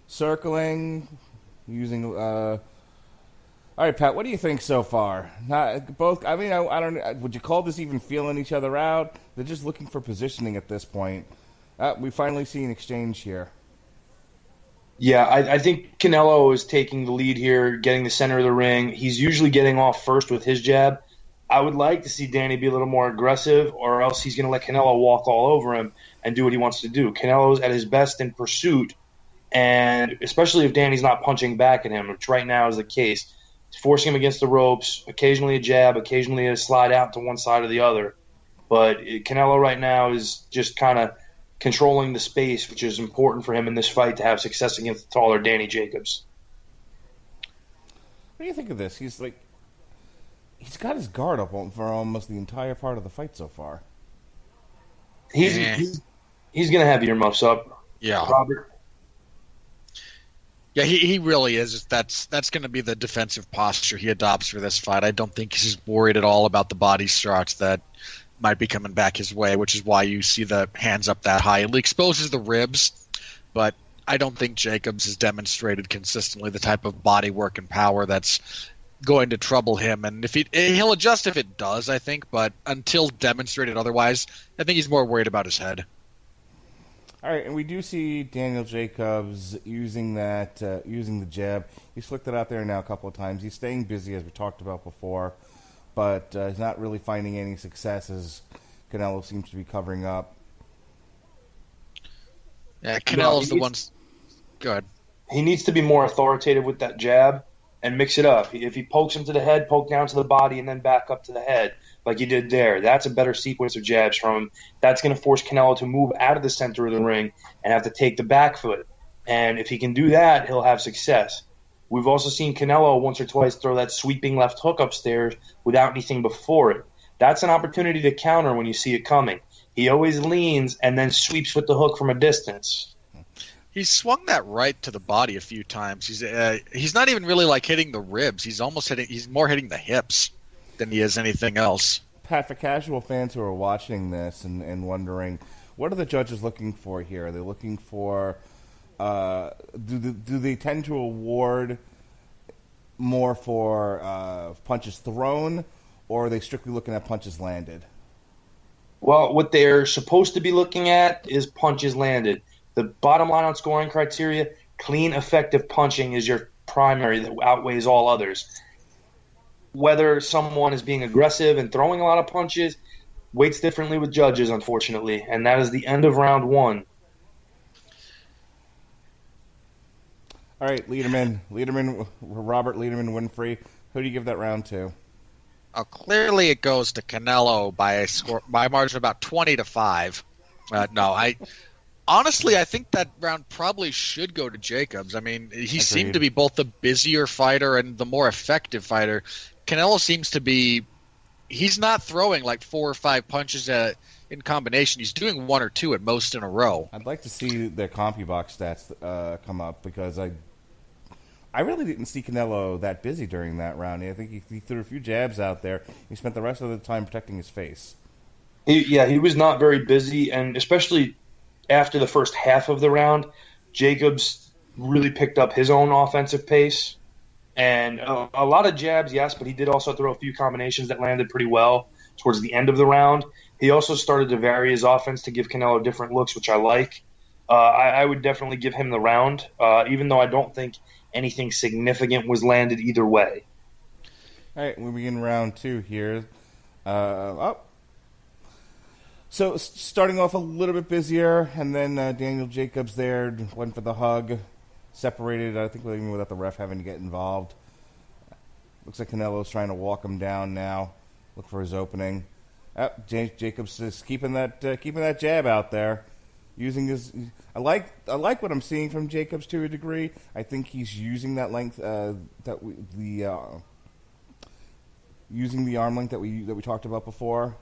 circling, using... All right, Pat, what do you think so far? Both. I mean, I don't... Would you call this even feeling each other out? They're just looking for positioning at this point. We finally see an exchange here. Yeah, I think Canelo is taking the lead here, getting the center of the ring. He's usually getting off first with his jab. I would like to see Danny be a little more aggressive, or else he's going to let Canelo walk all over him and do what he wants to do. Canelo's at his best in pursuit, and especially if Danny's not punching back at him, which right now is the case. He's forcing him against the ropes, occasionally a jab, occasionally a slide out to one side or the other. But Canelo right now is just kind of controlling the space, which is important for him in this fight to have success against the taller Danny Jacobs. What do you think of this? He's got his guard up for almost the entire part of the fight so far. He's going to have earmuffs up. Yeah. Robert. Yeah, he really is. That's going to be the defensive posture he adopts for this fight. I don't think he's worried at all about the body shots that might be coming back his way, which is why you see the hands up that high. It exposes the ribs, but I don't think Jacobs has demonstrated consistently the type of body work and power that's going to trouble him. And if he'll adjust if it does, I think, but until demonstrated otherwise, I think he's more worried about his head. All right, and we do see Daniel Jacobs using the jab. He's flicked it out there now a couple of times. He's staying busy, as we talked about before, but he's not really finding any success as Canelo seems to be covering up. Yeah, Canelo's the one. Go ahead. He needs to be more authoritative with that jab and mix it up. If he pokes him to the head, poke down to the body, and then back up to the head, like he did there, that's a better sequence of jabs from him. That's going to force Canelo to move out of the center of the ring and have to take the back foot. And if he can do that, he'll have success. We've also seen Canelo once or twice throw that sweeping left hook upstairs without anything before it. That's an opportunity to counter when you see it coming. He always leans and then sweeps with the hook from a distance. He's swung that right to the body a few times. He's not even really hitting the ribs. He's more hitting the hips than he is anything else. Pat, for casual fans who are watching this and wondering, what are the judges looking for here? Are they looking for do they tend to award more for punches thrown, or are they strictly looking at punches landed? Well, what they're supposed to be looking at is punches landed. The bottom line on scoring criteria, clean, effective punching is your primary that outweighs all others. Whether someone is being aggressive and throwing a lot of punches weights differently with judges, unfortunately, and that is the end of round one. All right, Robert Lederman Winfrey. Who do you give that round to? Clearly it goes to Canelo by a margin of about 20-5. Honestly, I think that round probably should go to Jacobs. I mean, he seemed to be both the busier fighter and the more effective fighter. Canelo seems to be – he's not throwing like 4 or 5 punches in combination. He's doing 1 or 2 at most in a row. I'd like to see the CompuBox stats come up because I really didn't see Canelo that busy during that round. I think he threw a few jabs out there. He spent the rest of the time protecting his face. He was not very busy, and especially – after the first half of the round, Jacobs really picked up his own offensive pace. And a lot of jabs, yes, but he did also throw a few combinations that landed pretty well towards the end of the round. He also started to vary his offense to give Canelo different looks, which I like. I would definitely give him the round, even though I don't think anything significant was landed either way. All right, we begin round 2 here. So starting off a little bit busier, and then Daniel Jacobs there went for the hug, separated, I think even without the ref having to get involved. Looks like Canelo's trying to walk him down now, look for his opening. Jacobs is keeping that jab out there, using his. I like what I'm seeing from Jacobs to a degree. I think he's using that length, using the arm length that we talked about before,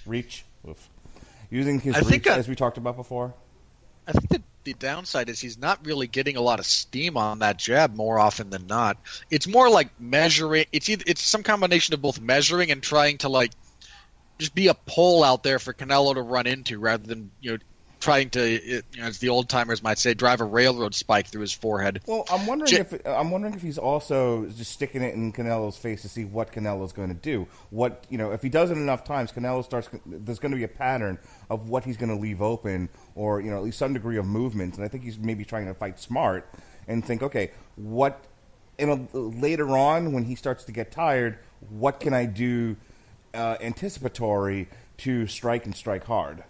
reach. Using his reach, as we talked about before. I think that the downside is he's not really getting a lot of steam on that jab more often than not. It's more like measuring. It's some combination of both measuring and trying to like just be a pole out there for Canelo to run into, rather than trying to, as the old timers might say, drive a railroad spike through his forehead. Well, I'm wondering if he's also just sticking it in Canelo's face to see what Canelo's going to do. What if he does it enough times, Canelo starts. There's going to be a pattern of what he's going to leave open, or at least some degree of movement. And I think he's maybe trying to fight smart and think, okay, what? Later on, when he starts to get tired, what can I do anticipatory to strike and strike hard?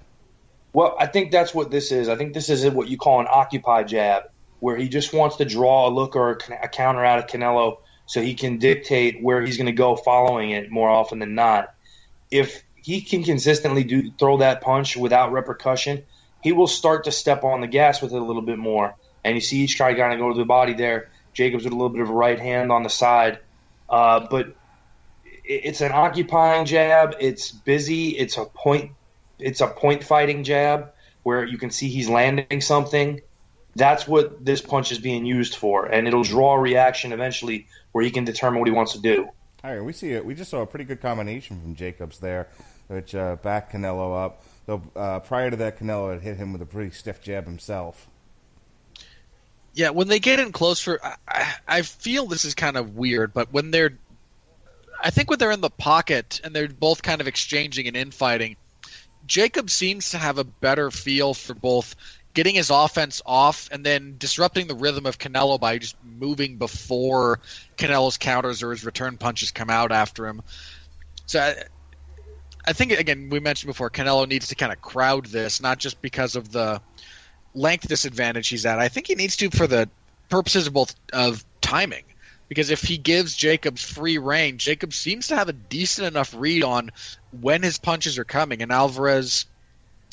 Well, I think that's what this is. I think this is what you call an occupy jab, where he just wants to draw a look or a counter out of Canelo so he can dictate where he's going to go following it more often than not. If he can consistently throw that punch without repercussion, he will start to step on the gas with it a little bit more. And you see each guy kind of go to the body there. Jacobs with a little bit of a right hand on the side. But it's an occupying jab. It's busy. It's a point fighting jab where you can see he's landing something. That's what this punch is being used for, and it'll draw a reaction eventually where he can determine what he wants to do. All right, we see it. We just saw a pretty good combination from Jacobs there, which backed Canelo up. Though prior to that, Canelo had hit him with a pretty stiff jab himself. Yeah, when they get in close I feel this is kind of weird, but when they're in the pocket and they're both kind of exchanging and infighting, Jacob seems to have a better feel for both getting his offense off and then disrupting the rhythm of Canelo by just moving before Canelo's counters or his return punches come out after him. So I think, again, we mentioned before, Canelo needs to kind of crowd this, not just because of the length disadvantage he's at. I think he needs to for the purposes of both of timing. Because if he gives Jacobs free rein, Jacobs seems to have a decent enough read on when his punches are coming, and Alvarez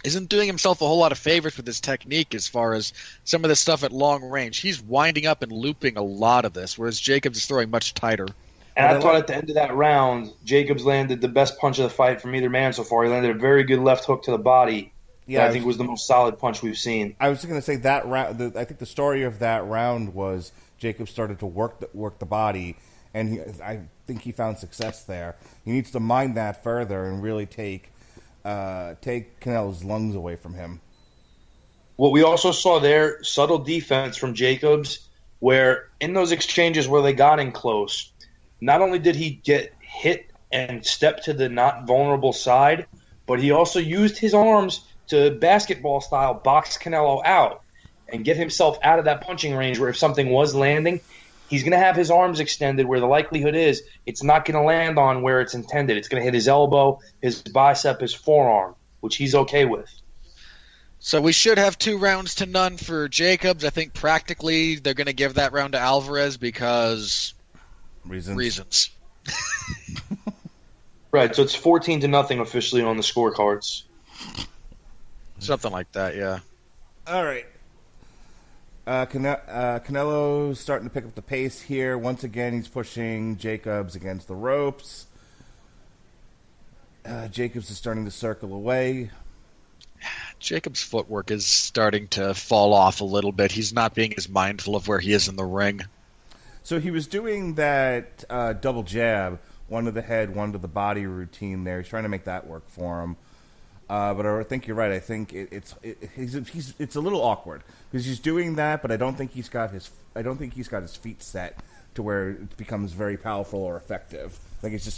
isn't doing himself a whole lot of favors with his technique as far as some of the stuff at long range. He's winding up and looping a lot of this, whereas Jacobs is throwing much tighter. And I thought at the end of that round, Jacobs landed the best punch of the fight from either man so far. He landed a very good left hook to the body. Yeah, I think was the most solid punch we've seen. I was just going to say that round. I think the story of that round was Jacob started to work the body, and I think he found success there. He needs to mine that further and really take Canelo's lungs away from him. What we also saw there, subtle defense from Jacobs, where in those exchanges where they got in close, not only did he get hit and step to the not vulnerable side, but he also used his arms to basketball-style box Canelo out and get himself out of that punching range where if something was landing, he's going to have his arms extended where the likelihood is it's not going to land on where it's intended. It's going to hit his elbow, his bicep, his forearm, which he's okay with. So we should have 2-0 for Jacobs. I think practically they're going to give that round to Alvarez because reasons. Right, so it's 14-0 officially on the scorecards. Something like that, yeah. All right. Canelo's starting to pick up the pace here. Once again, he's pushing Jacobs against the ropes. Jacobs is starting to circle away. Jacobs' footwork is starting to fall off a little bit. He's not being as mindful of where he is in the ring. So he was doing that double jab, one to the head, one to the body routine there. He's trying to make that work for him. But I think you're right. I think it's a little awkward because he's doing that, but I don't think he's got his feet set to where it becomes very powerful or effective. I think it's just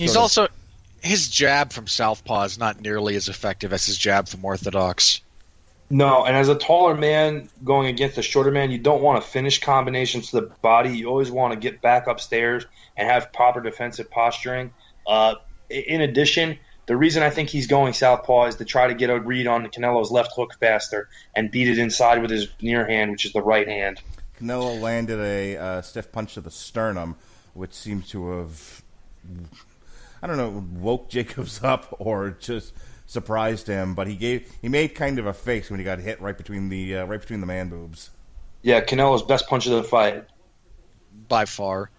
his jab from southpaw is not nearly as effective as his jab from orthodox. No, and as a taller man going against a shorter man, you don't want to finish combinations to the body. You always want to get back upstairs and have proper defensive posturing. In addition, the reason I think he's going southpaw is to try to get a read on Canelo's left hook faster and beat it inside with his near hand, which is the right hand. Canelo landed a stiff punch to the sternum, which seems to have, I don't know, woke Jacobs up or just surprised him. But he made kind of a face when he got hit right between the man boobs. Yeah, Canelo's best punch of the fight by far.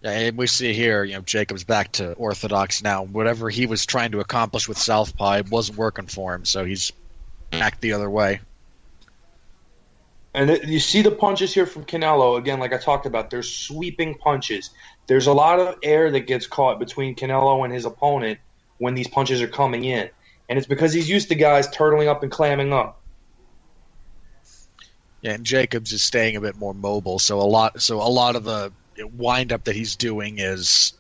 Yeah, and we see here, Jacobs back to orthodox now. Whatever he was trying to accomplish with southpaw, it wasn't working for him, so he's back the other way. And you see the punches here from Canelo. Again, like I talked about, they're sweeping punches. There's a lot of air that gets caught between Canelo and his opponent when these punches are coming in. And it's because he's used to guys turtling up and clamming up. Yeah, and Jacobs is staying a bit more mobile, so a lot of the wind-up that he's doing is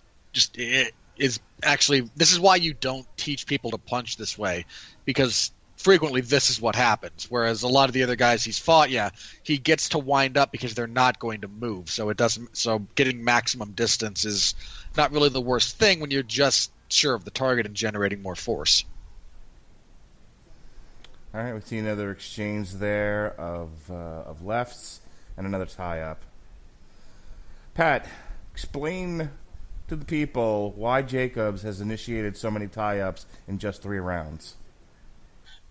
actually, this is why you don't teach people to punch this way, because frequently this is what happens. Whereas a lot of the other guys he's fought, he gets to wind up because they're not going to move. So getting maximum distance is not really the worst thing when you're just sure of the target and generating more force. All right, we see another exchange there of lefts and another tie-up. Pat, explain to the people why Jacobs has initiated so many tie-ups in just 3 rounds.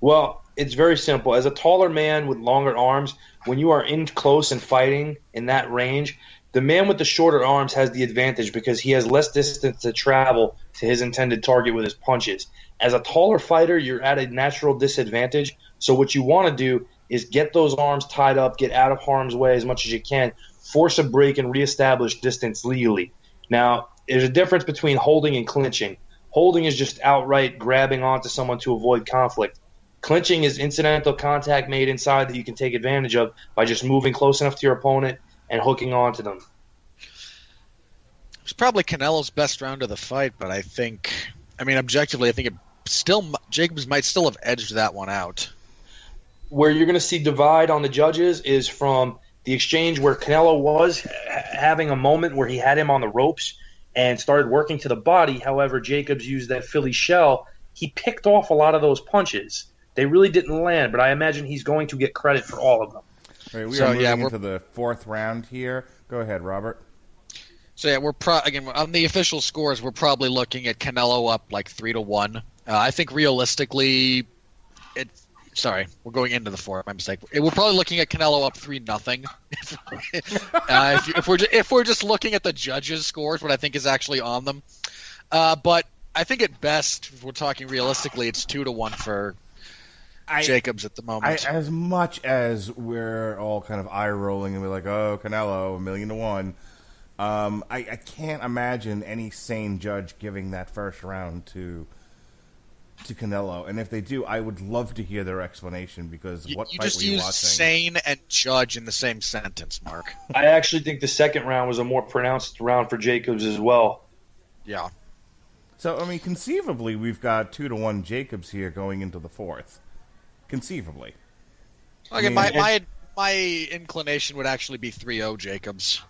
Well, it's very simple. As a taller man with longer arms, when you are in close and fighting in that range, the man with the shorter arms has the advantage because he has less distance to travel to his intended target with his punches. As a taller fighter, you're at a natural disadvantage. So what you want to do is get those arms tied up, get out of harm's way as much as you can, force a break, and reestablish distance legally. Now, there's a difference between holding and clinching. Holding is just outright grabbing onto someone to avoid conflict. Clinching is incidental contact made inside that you can take advantage of by just moving close enough to your opponent and hooking onto them. It was probably Canelo's best round of the fight, but objectively, I think Jacobs might still have edged that one out. Where you're going to see divide on the judges is from the exchange where Canelo was having a moment where he had him on the ropes and started working to the body. However, Jacobs used that Philly shell. He picked off a lot of those punches. They really didn't land, but I imagine he's going to get credit for all of them. All right, we are moving into the 4th round here. Go ahead, Robert. So we're again on the official scores. We're probably looking at Canelo up like 3-1. I think realistically, we're going into the 4th. My mistake. We're probably looking at Canelo up 3-0. If we're just looking at the judges' scores, what I think is actually on them. But I think at best, if we're talking realistically, it's 2-1 for Jacobs at the moment. As much as we're all kind of eye-rolling and we're like, oh, Canelo, 1,000,000-1, I can't imagine any sane judge giving that first round to Canelo. And if they do, I would love to hear their explanation because what fight were you watching? You just used sane and judge in the same sentence, Mark. I actually think the second round was a more pronounced round for Jacobs as well. Yeah. So, conceivably, we've got 2-1 Jacobs here going into the 4th. Conceivably. Okay, my inclination would actually be 3-0 Jacobs.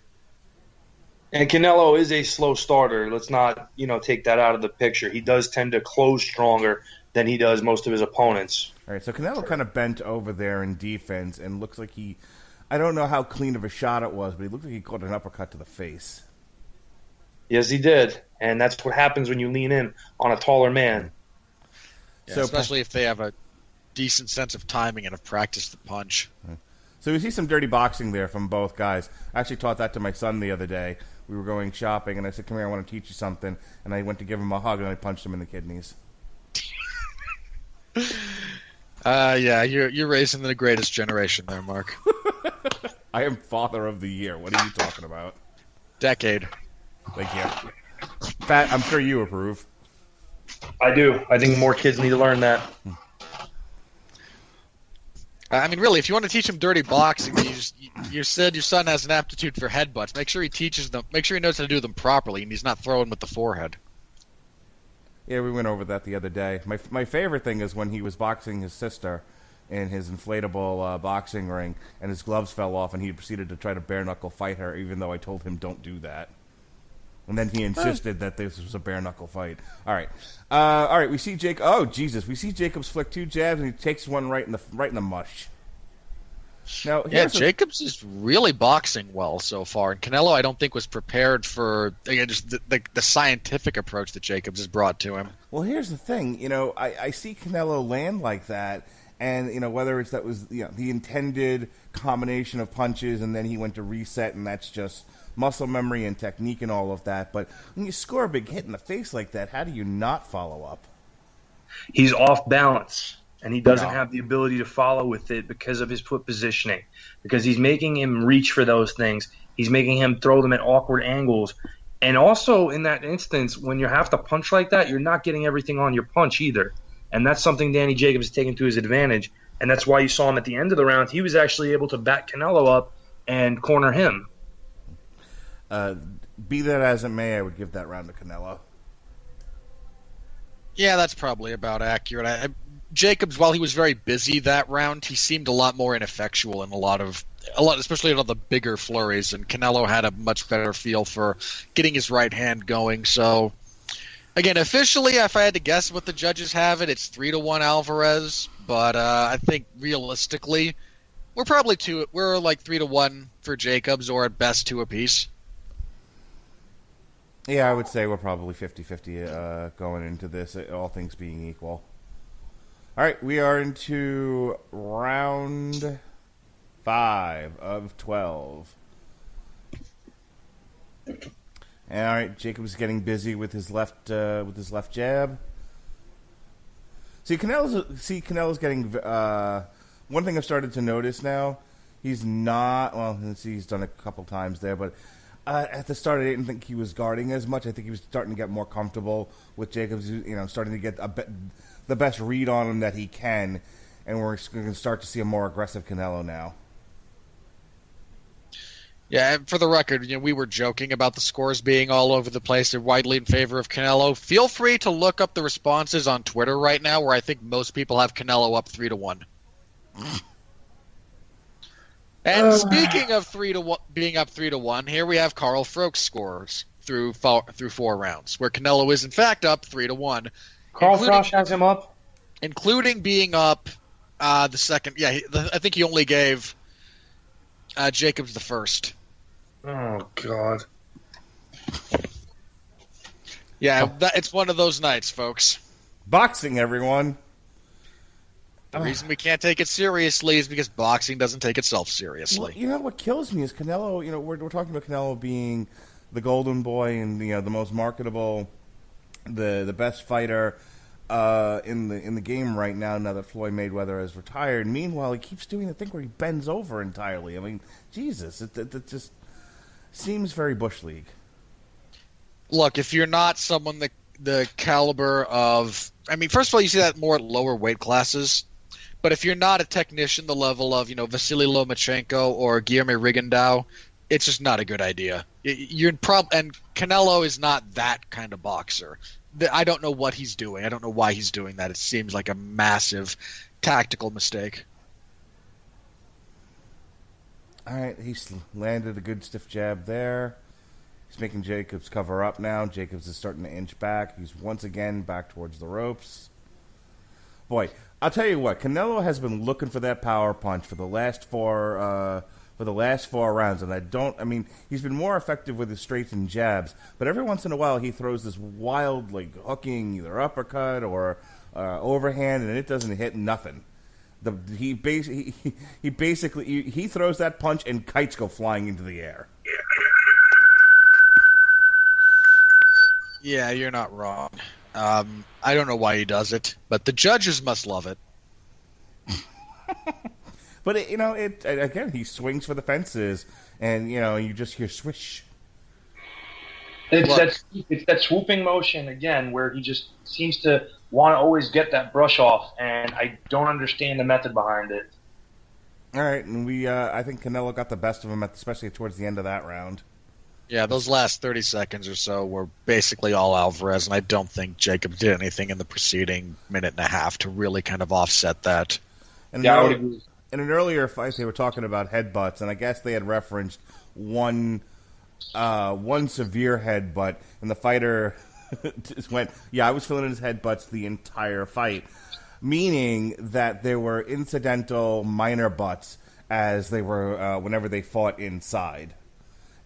And Canelo is a slow starter. Let's not, take that out of the picture. He does tend to close stronger than he does most of his opponents. All right, so Canelo kind of bent over there in defense and looks like I don't know how clean of a shot it was, but he looked like he caught an uppercut to the face. Yes, he did. And that's what happens when you lean in on a taller man. Yeah, so, especially if they have a decent sense of timing and have practiced the punch. So we see some dirty boxing there from both guys. I actually taught that to my son the other day. We were going shopping, and I said, come here, I want to teach you something. And I went to give him a hug, and I punched him in the kidneys. Yeah, you're raising the greatest generation there, Mark. I am father of the year. What are you talking about? Decade. Thank you. Pat, I'm sure you approve. I do. I think more kids need to learn that. I mean, really, if you want to teach him dirty boxing, you said your son has an aptitude for headbutts. Make sure he teaches them. Make sure he knows how to do them properly, and he's not throwing with the forehead. Yeah, we went over that the other day. My favorite thing is when he was boxing his sister in his inflatable boxing ring, and his gloves fell off, and he proceeded to try to bare-knuckle fight her, even though I told him don't do that. And then he insisted that this was a bare-knuckle fight. All right, we see Jake. Oh, Jesus. We see Jacobs flick 2 jabs, and he takes one right in the mush. Now, yeah, Jacobs is really boxing well so far, and Canelo I don't think was prepared for just the scientific approach that Jacobs has brought to him. Well, here's the thing. I see Canelo land like that, and whether it's that was the intended combination of punches, and then he went to reset, and that's just muscle memory and technique and all of that. But when you score a big hit in the face like that, how do you not follow up? He's off balance, and he doesn't have the ability to follow with it because of his foot positioning, because he's making him reach for those things. He's making him throw them at awkward angles. And also in that instance, when you have to punch like that, you're not getting everything on your punch either. And that's something Danny Jacobs has taken to his advantage. And that's why you saw him at the end of the round. He was actually able to back Canelo up and corner him. Be that as it may, I would give that round to Canelo. Yeah, that's probably about accurate. Jacobs, while he was very busy that round, he seemed a lot more ineffectual in a lot, especially in all the bigger flurries. And Canelo had a much better feel for getting his right hand going. So, again, officially, if I had to guess what the judges have it's 3-1 Alvarez. But I think realistically, we're probably we're like 3-1 for Jacobs, or at best 2 apiece. Yeah, I would say we're probably 50-50 going into this, all things being equal. All right, we are into round 5 of 12. And all right, Jacob's getting busy with his left jab. Canelo's getting. One thing I've started to notice now, he's not. Well, he's done a couple times there, but. At the start, I didn't think he was guarding as much. I think he was starting to get more comfortable with Jacobs, starting to get the best read on him that he can, and we're going to start to see a more aggressive Canelo now. Yeah, and for the record, we were joking about the scores being all over the place. They're widely in favor of Canelo. Feel free to look up the responses on Twitter right now, where I think most people have Canelo up 3-1. And speaking of being up 3-1, here we have Carl Froch's scores through 4 rounds, where Canelo is in fact up 3-1. Carl Froch has him up, including being up the second. Yeah, I think he only gave Jacobs the first. Oh God. Yeah, it's one of those nights, folks. Boxing, everyone. The reason we can't take it seriously is because boxing doesn't take itself seriously. Well, what kills me is Canelo. We're talking about Canelo being the golden boy and the most marketable, the best fighter in the game right now. Now that Floyd Mayweather has retired, meanwhile he keeps doing the thing where he bends over entirely. I mean, Jesus, it just seems very Bush League. Look, if you're not someone the caliber of, I mean, first of all, you see that more at lower weight classes. But if you're not a technician the level of, Vasily Lomachenko or Guillermo Rigondeaux, it's just not a good idea. And Canelo is not that kind of boxer. I don't know what he's doing. I don't know why he's doing that. It seems like a massive tactical mistake. All right, he's landed a good stiff jab there. He's making Jacobs cover up now. Jacobs is starting to inch back. He's once again back towards the ropes. Boy, I'll tell you what, Canelo has been looking for that power punch for the last four for the last 4 rounds, and I mean, he's been more effective with his straights and jabs, but every once in a while he throws this wild, like, hooking, either uppercut or overhand, and it doesn't hit nothing. He basically throws that punch and kites go flying into the air. Yeah, you're not wrong. I don't know why he does it, but the judges must love it. But again, he swings for the fences, and you just hear swish. It's that swooping motion again, where he just seems to want to always get that brush off, and I don't understand the method behind it. All right, and I think Canelo got the best of him, especially towards the end of that round. Yeah, those last 30 seconds or so were basically all Alvarez, and I don't think Jacob did anything in the preceding minute and a half to really kind of offset that. And I would agree. In an earlier fight, they were talking about headbutts, and I guess they had referenced one severe headbutt, and the fighter just went, "Yeah, I was feeling his headbutts the entire fight," meaning that there were incidental minor butts as they were whenever they fought inside.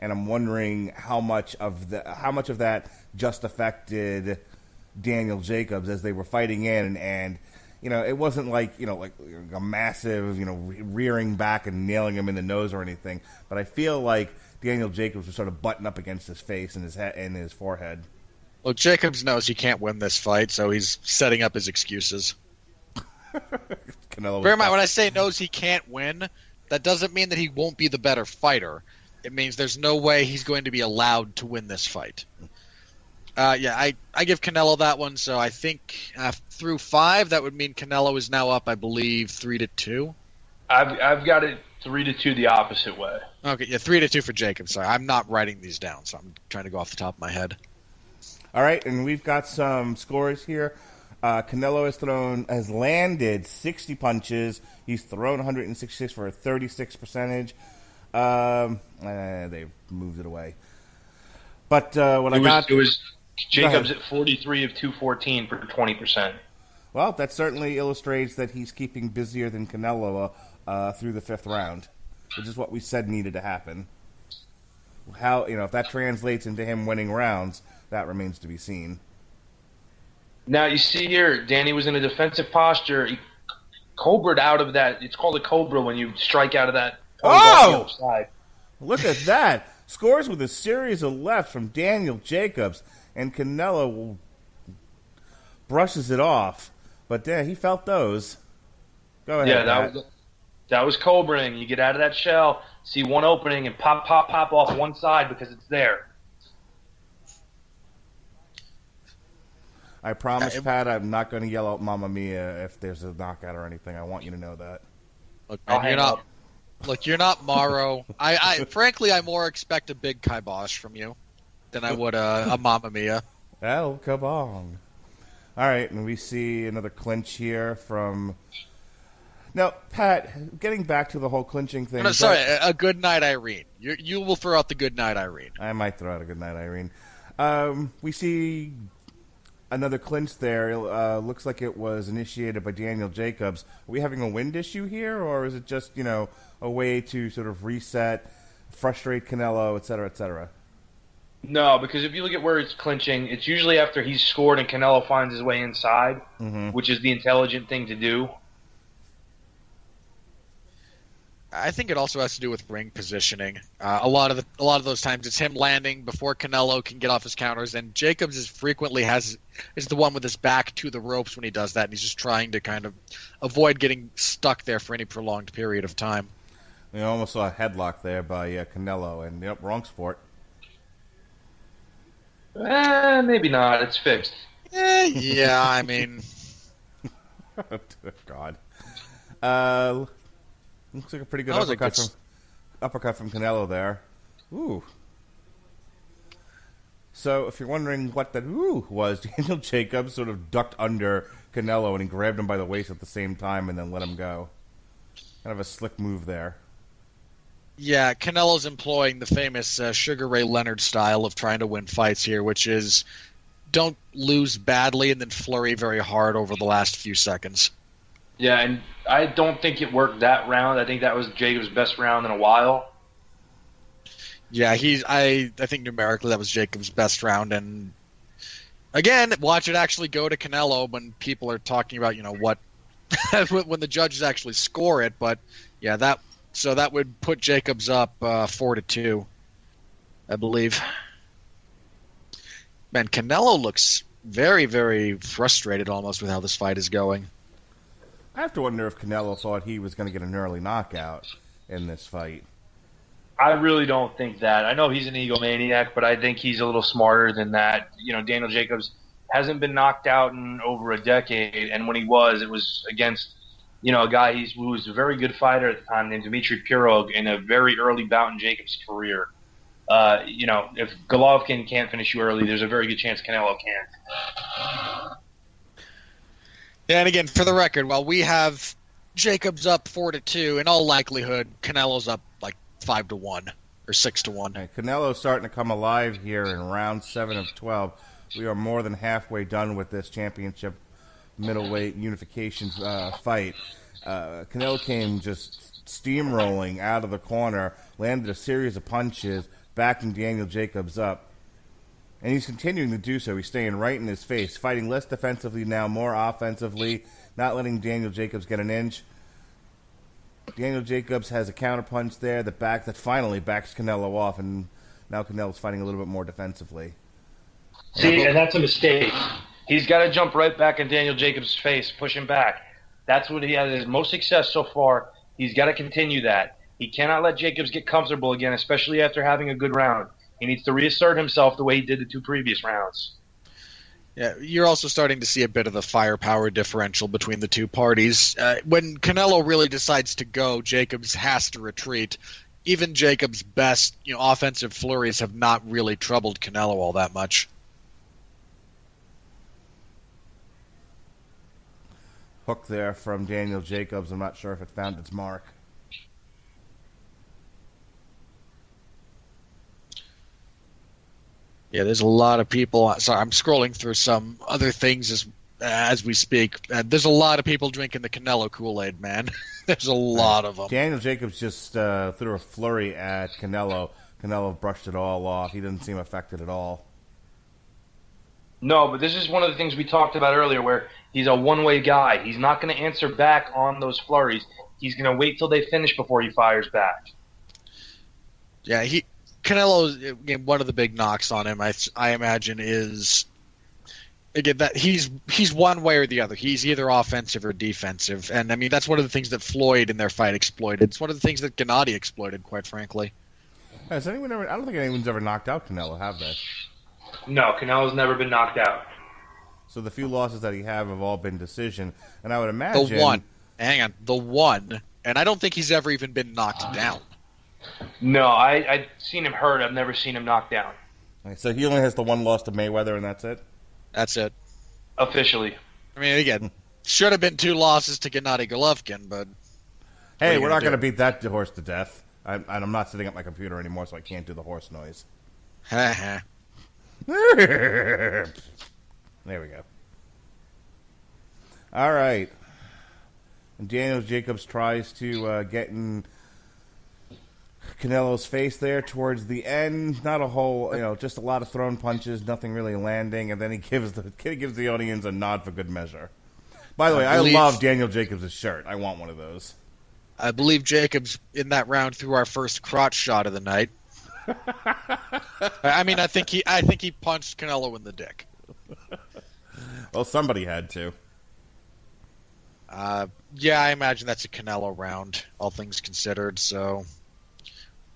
And I'm wondering how much of that just affected Daniel Jacobs as they were fighting in, and it wasn't like a massive rearing back and nailing him in the nose or anything. But I feel like Daniel Jacobs was sort of butting up against his face and his head and his forehead. Well, Jacobs knows he can't win this fight, so he's setting up his excuses. Bear in mind, when I say knows he can't win, that doesn't mean that he won't be the better fighter. It means there's no way he's going to be allowed to win this fight. I give Canelo that one, so I think through 5, that would mean Canelo is now up, I believe, 3-2. I've got it 3-2 the opposite way. Okay, yeah, 3-2 for Jacob. Sorry, I'm not writing these down, so I'm trying to go off the top of my head. All right, and we've got some scores here. Canelo has landed 60 punches. He's thrown 166 for a 36%. They moved it away. But it was Jacobs at 43 of 214 for 20%. Well, that certainly illustrates that he's keeping busier than Canelo through the 5th round, which is what we said needed to happen. How if that translates into him winning rounds, that remains to be seen. Now you see here, Danny was in a defensive posture. He cobra'd out of that. It's called a cobra when you strike out of that. Oh! Look at that. Scores with a series of lefts from Daniel Jacobs, and Canelo brushes it off. But he felt those. Go ahead. Yeah, that was cobraing. You get out of that shell, see one opening, and pop off one side because it's there. I promise, Pat, I'm not going to yell out "Mamma Mia" if there's a knockout or anything. I want you to know that. Look, man, you're not Morrow. I frankly, I more expect a big kibosh from you than I would a Mamma Mia. El kabong. All right, and we see another clinch here from. Now, Pat, getting back to the whole clinching thing. No, sorry, a good night, Irene. You will throw out the good night, Irene. I might throw out a good night, Irene. We see another clinch there. Looks like it was initiated by Daniel Jacobs. Are we having a wind issue here, or is it just a way to sort of reset, frustrate Canelo, et cetera, et cetera? No, because if you look at where it's clinching, it's usually after he's scored and Canelo finds his way inside, which is the intelligent thing to do. I think it also has to do with ring positioning. A lot of those times it's him landing before Canelo can get off his counters, and Jacobs is the one with his back to the ropes when he does that, and he's just trying to kind of avoid getting stuck there for any prolonged period of time. We almost saw a headlock there by Canelo, and wrong sport. Maybe not. It's fixed. Yeah, I mean, God. Looks like a pretty good uppercut from Canelo there. Ooh. So, if you're wondering what that ooh was, Daniel Jacobs sort of ducked under Canelo and he grabbed him by the waist at the same time and then let him go. Kind of a slick move there. Yeah, Canelo's employing the famous Sugar Ray Leonard style of trying to win fights here, which is don't lose badly and then flurry very hard over the last few seconds. Yeah, and I don't think it worked that round. I think that was Jacobs' best round in a while. Yeah, I think numerically that was Jacobs' best round, and again, watch it actually go to Canelo when people are talking about, what when the judges actually score it. But yeah, that would put Jacobs up 4-2, I believe. Man, Canelo looks very, very frustrated almost with how this fight is going. I have to wonder if Canelo thought he was going to get an early knockout in this fight. I really don't think that. I know he's an egomaniac, but I think he's a little smarter than that. Daniel Jacobs hasn't been knocked out in over a decade, and when he was, it was against, a guy who was a very good fighter at the time named Dmitry Pirog in a very early bout in Jacobs' career. If Golovkin can't finish you early, there's a very good chance Canelo can't. Yeah, and again, for the record, while we have Jacobs up 4-2, in all likelihood, Canelo's up like 5-1 or 6-1. Right, Canelo's starting to come alive here in round 7 of 12. We are more than halfway done with this championship middleweight unification fight. Canelo came just steamrolling out of the corner, landed a series of punches, backing Daniel Jacobs up. And he's continuing to do so. He's staying right in his face, fighting less defensively now, more offensively, not letting Daniel Jacobs get an inch. Daniel Jacobs has a counterpunch there that finally backs Canelo off, and now Canelo's fighting a little bit more defensively. See, and that's a mistake. He's got to jump right back in Daniel Jacobs' face, push him back. That's what he had his most success so far. He's got to continue that. He cannot let Jacobs get comfortable again, especially after having a good round. He needs to reassert himself the way he did the 2 previous rounds. Yeah, you're also starting to see a bit of the firepower differential between the two parties. When Canelo really decides to go, Jacobs has to retreat. Even Jacobs' best, offensive flurries have not really troubled Canelo all that much. Hook there from Daniel Jacobs. I'm not sure if it found its mark. Yeah, there's a lot of people. Sorry, I'm scrolling through some other things as we speak. There's a lot of people drinking the Canelo Kool-Aid, man. There's a lot of them. Daniel Jacobs just threw a flurry at Canelo. Canelo brushed it all off. He didn't seem affected at all. No, but this is one of the things we talked about earlier where he's a one-way guy. He's not going to answer back on those flurries. He's going to wait till they finish before he fires back. Yeah, Canelo, again, one of the big knocks on him, I imagine, is again that he's one way or the other. He's either offensive or defensive, and I mean that's one of the things that Floyd in their fight exploited. It's one of the things that Gennady exploited, quite frankly. Has anyone ever? I don't think anyone's ever knocked out Canelo, have they? No, Canelo's never been knocked out. So the few losses that he have all been decision, and I would imagine the one, and I don't think he's ever even been knocked down. No, I've seen him hurt. I've never seen him knocked down. So he only has the one loss to Mayweather, and that's it? That's it. Officially. I mean, again, should have been 2 losses to Gennady Golovkin, but... Hey, we're not going to beat that horse to death. I'm not sitting at my computer anymore, so I can't do the horse noise. Ha There we go. All right. And Daniel Jacobs tries to get in Canelo's face there towards the end. Not a whole, just a lot of thrown punches, nothing really landing, and then he gives the audience a nod for good measure. By the way, I love Daniel Jacobs' shirt. I want one of those. I believe Jacobs in that round threw our first crotch shot of the night. I mean, I think he punched Canelo in the dick. Well, somebody had to. Yeah, I imagine that's a Canelo round, all things considered. So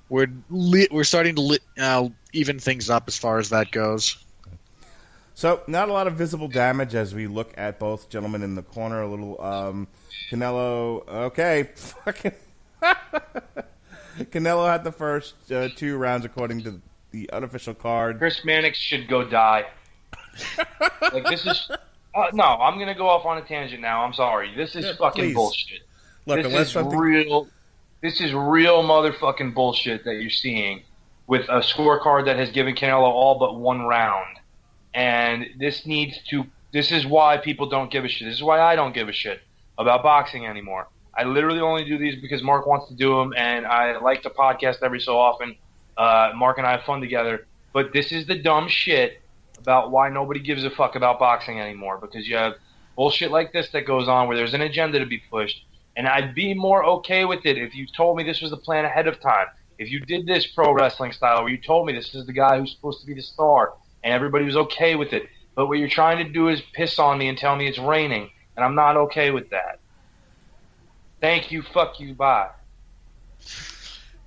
we're starting to even things up as far as that goes. So not a lot of visible damage as we look at both gentlemen in the corner. A little Canelo. Okay, fucking. Canelo had the first 2 rounds according to the unofficial card. Chris Mannix should go die. This is no. I'm gonna go off on a tangent now. I'm sorry. This is fucking please. bullshit. Look, this is real. This is real motherfucking bullshit that you're seeing with a scorecard that has given Canelo all but 1 round, and this is why people don't give a shit. This is why I don't give a shit about boxing anymore. I literally only do these because Mark wants to do them, and I like to podcast every so often. Mark and I have fun together. But this is the dumb shit about why nobody gives a fuck about boxing anymore, because you have bullshit like this that goes on where there's an agenda to be pushed. And I'd be more okay with it if you told me this was the plan ahead of time. If you did this pro wrestling style where you told me this is the guy who's supposed to be the star and everybody was okay with it. But what you're trying to do is piss on me and tell me it's raining, and I'm not okay with that. Thank you, fuck you, bye.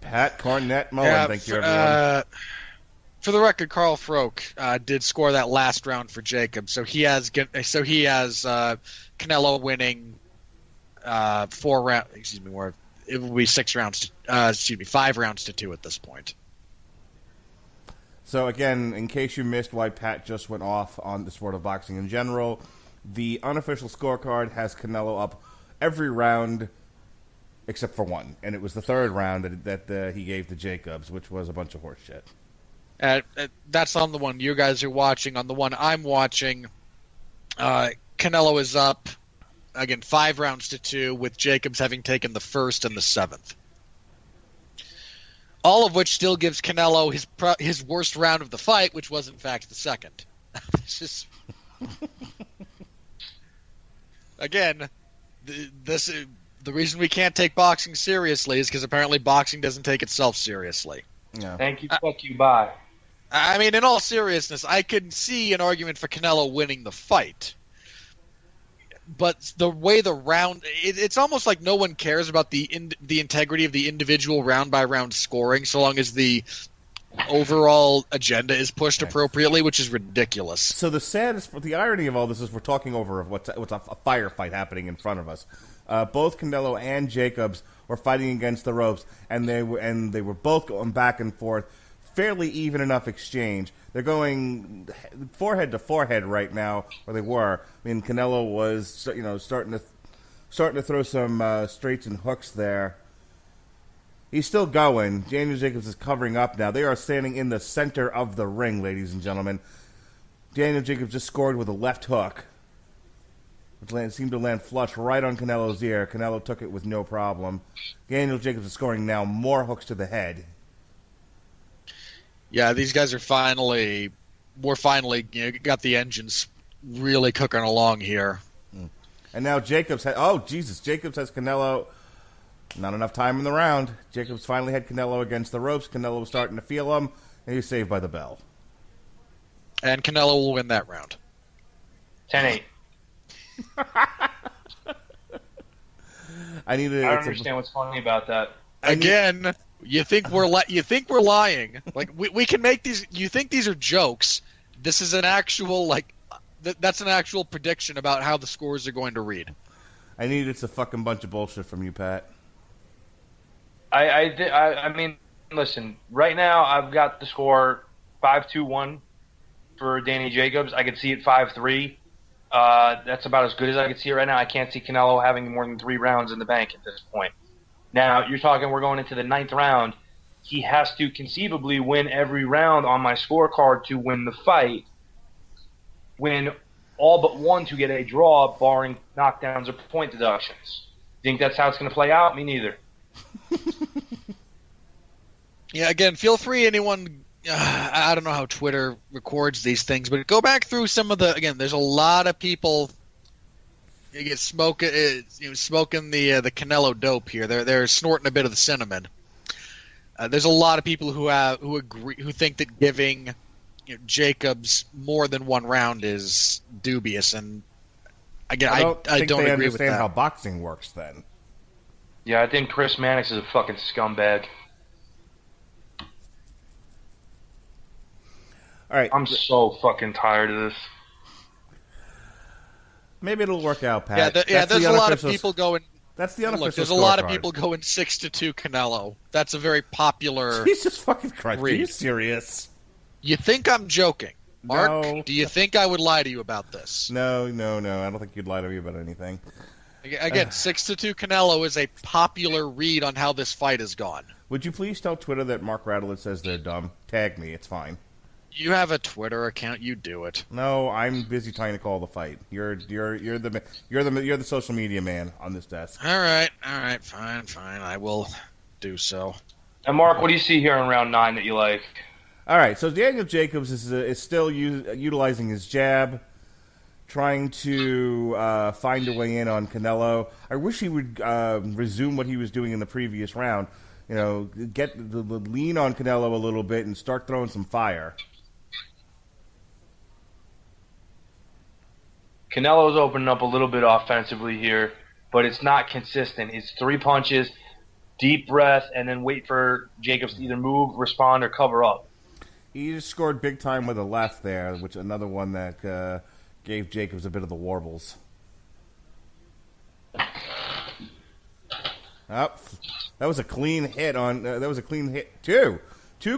Pat Cornette Mullen, thank you, everyone. For the record, Carl Froke did score that last round for Jacob, so he has Canelo winning 4 rounds. Excuse me, more. It will be 6 rounds. 5 rounds to 2 at this point. So again, in case you missed why Pat just went off on the sport of boxing in general, the unofficial scorecard has Canelo up every round except for one, and it was the 3rd round that he gave to Jacobs, which was a bunch of horse shit. That's on the one you guys are watching. On the one I'm watching, Canelo is up, again, 5 rounds to 2, with Jacobs having taken the 1st and the 7th. All of which still gives Canelo his worst round of the fight, which was, in fact, the 2nd. This is... Again, the reason we can't take boxing seriously is because apparently boxing doesn't take itself seriously. Yeah. Thank you, fuck you, bye. I mean, in all seriousness, I could see an argument for Canelo winning the fight. But the way the round... It's almost like no one cares about the integrity of the individual round-by-round scoring so long as the overall agenda is pushed appropriately, which is ridiculous. So the irony of all this is we're talking over what's a firefight happening in front of us. Both Canelo and Jacobs were fighting against the ropes, and they were both going back and forth, fairly even enough exchange. They're going forehead to forehead right now, or they were. I mean, Canelo was starting to throw some straights and hooks there. He's still going. Daniel Jacobs is covering up now. They are standing in the center of the ring, ladies and gentlemen. Daniel Jacobs just scored with a left hook, which seemed to land flush right on Canelo's ear. Canelo took it with no problem. Daniel Jacobs is scoring now more hooks to the head. Yeah, these guys are finally got the engines really cooking along here. And now Jacobs has Canelo. Not enough time in the round. Jacobs finally had Canelo against the ropes. Canelo was starting to feel him, and he was saved by the bell. And Canelo will win that round. 10-8. I don't understand what's funny about that. Again, you think we're lying? Like we can make these. You think these are jokes? This is an actual that's an actual prediction about how the scores are going to read. I need it's a fucking bunch of bullshit from you, Pat. I mean, listen. Right now, I've got the score 5-2-1 for Danny Jacobs. I could see it 5-3. That's about as good as I could see it right now. I can't see Canelo having more than 3 rounds in the bank at this point. Now, you're talking we're going into the 9th round. He has to conceivably win every round on my scorecard to win the fight. Win all but one to get a draw, barring knockdowns or point deductions. Think that's how it's going to play out? Me neither. Yeah, again, feel free, anyone... I don't know how Twitter records these things, but go back through some of the... Again, there's a lot of people smoking the Canelo dope here. They're snorting a bit of the cinnamon. There's a lot of people who think that giving Jacobs more than 1 round is dubious, and again, I don't agree with that. They understand how boxing works then. Yeah, I think Chris Mannix is a fucking scumbag. All right. I'm so fucking tired of this. Maybe it'll work out, Pat. There's a lot of people going... That's the unofficial Look, there's a lot of people going 6-2 Canelo. That's a very popular... Jesus fucking Christ. read. Are you serious? You think I'm joking? Mark, No. do you think I would lie to you about this? No. I don't think you'd lie to me about anything. Again, 6-2 Canelo is a popular read on how this fight has gone. Would you please tell Twitter that Mark Radulich says they're dumb? Tag me. It's fine. You have a Twitter account. You do it. No, I'm busy trying to call the fight. You're the social media man on this desk. All right, fine. I will do so. And Mark, what do you see here in round 9 that you like? All right, so Daniel Jacobs is still utilizing his jab, trying to find a way in on Canelo. I wish he would resume what he was doing in the previous round. You know, get the lean on Canelo a little bit and start throwing some fire. Canelo's opening up a little bit offensively here, but it's not consistent. It's 3 punches, deep breath, and then wait for Jacobs to either move, respond, or cover up. He just scored big time with a left there, which another one that gave Jacobs a bit of the warbles. That was a clean hit on. That was a clean hit. Two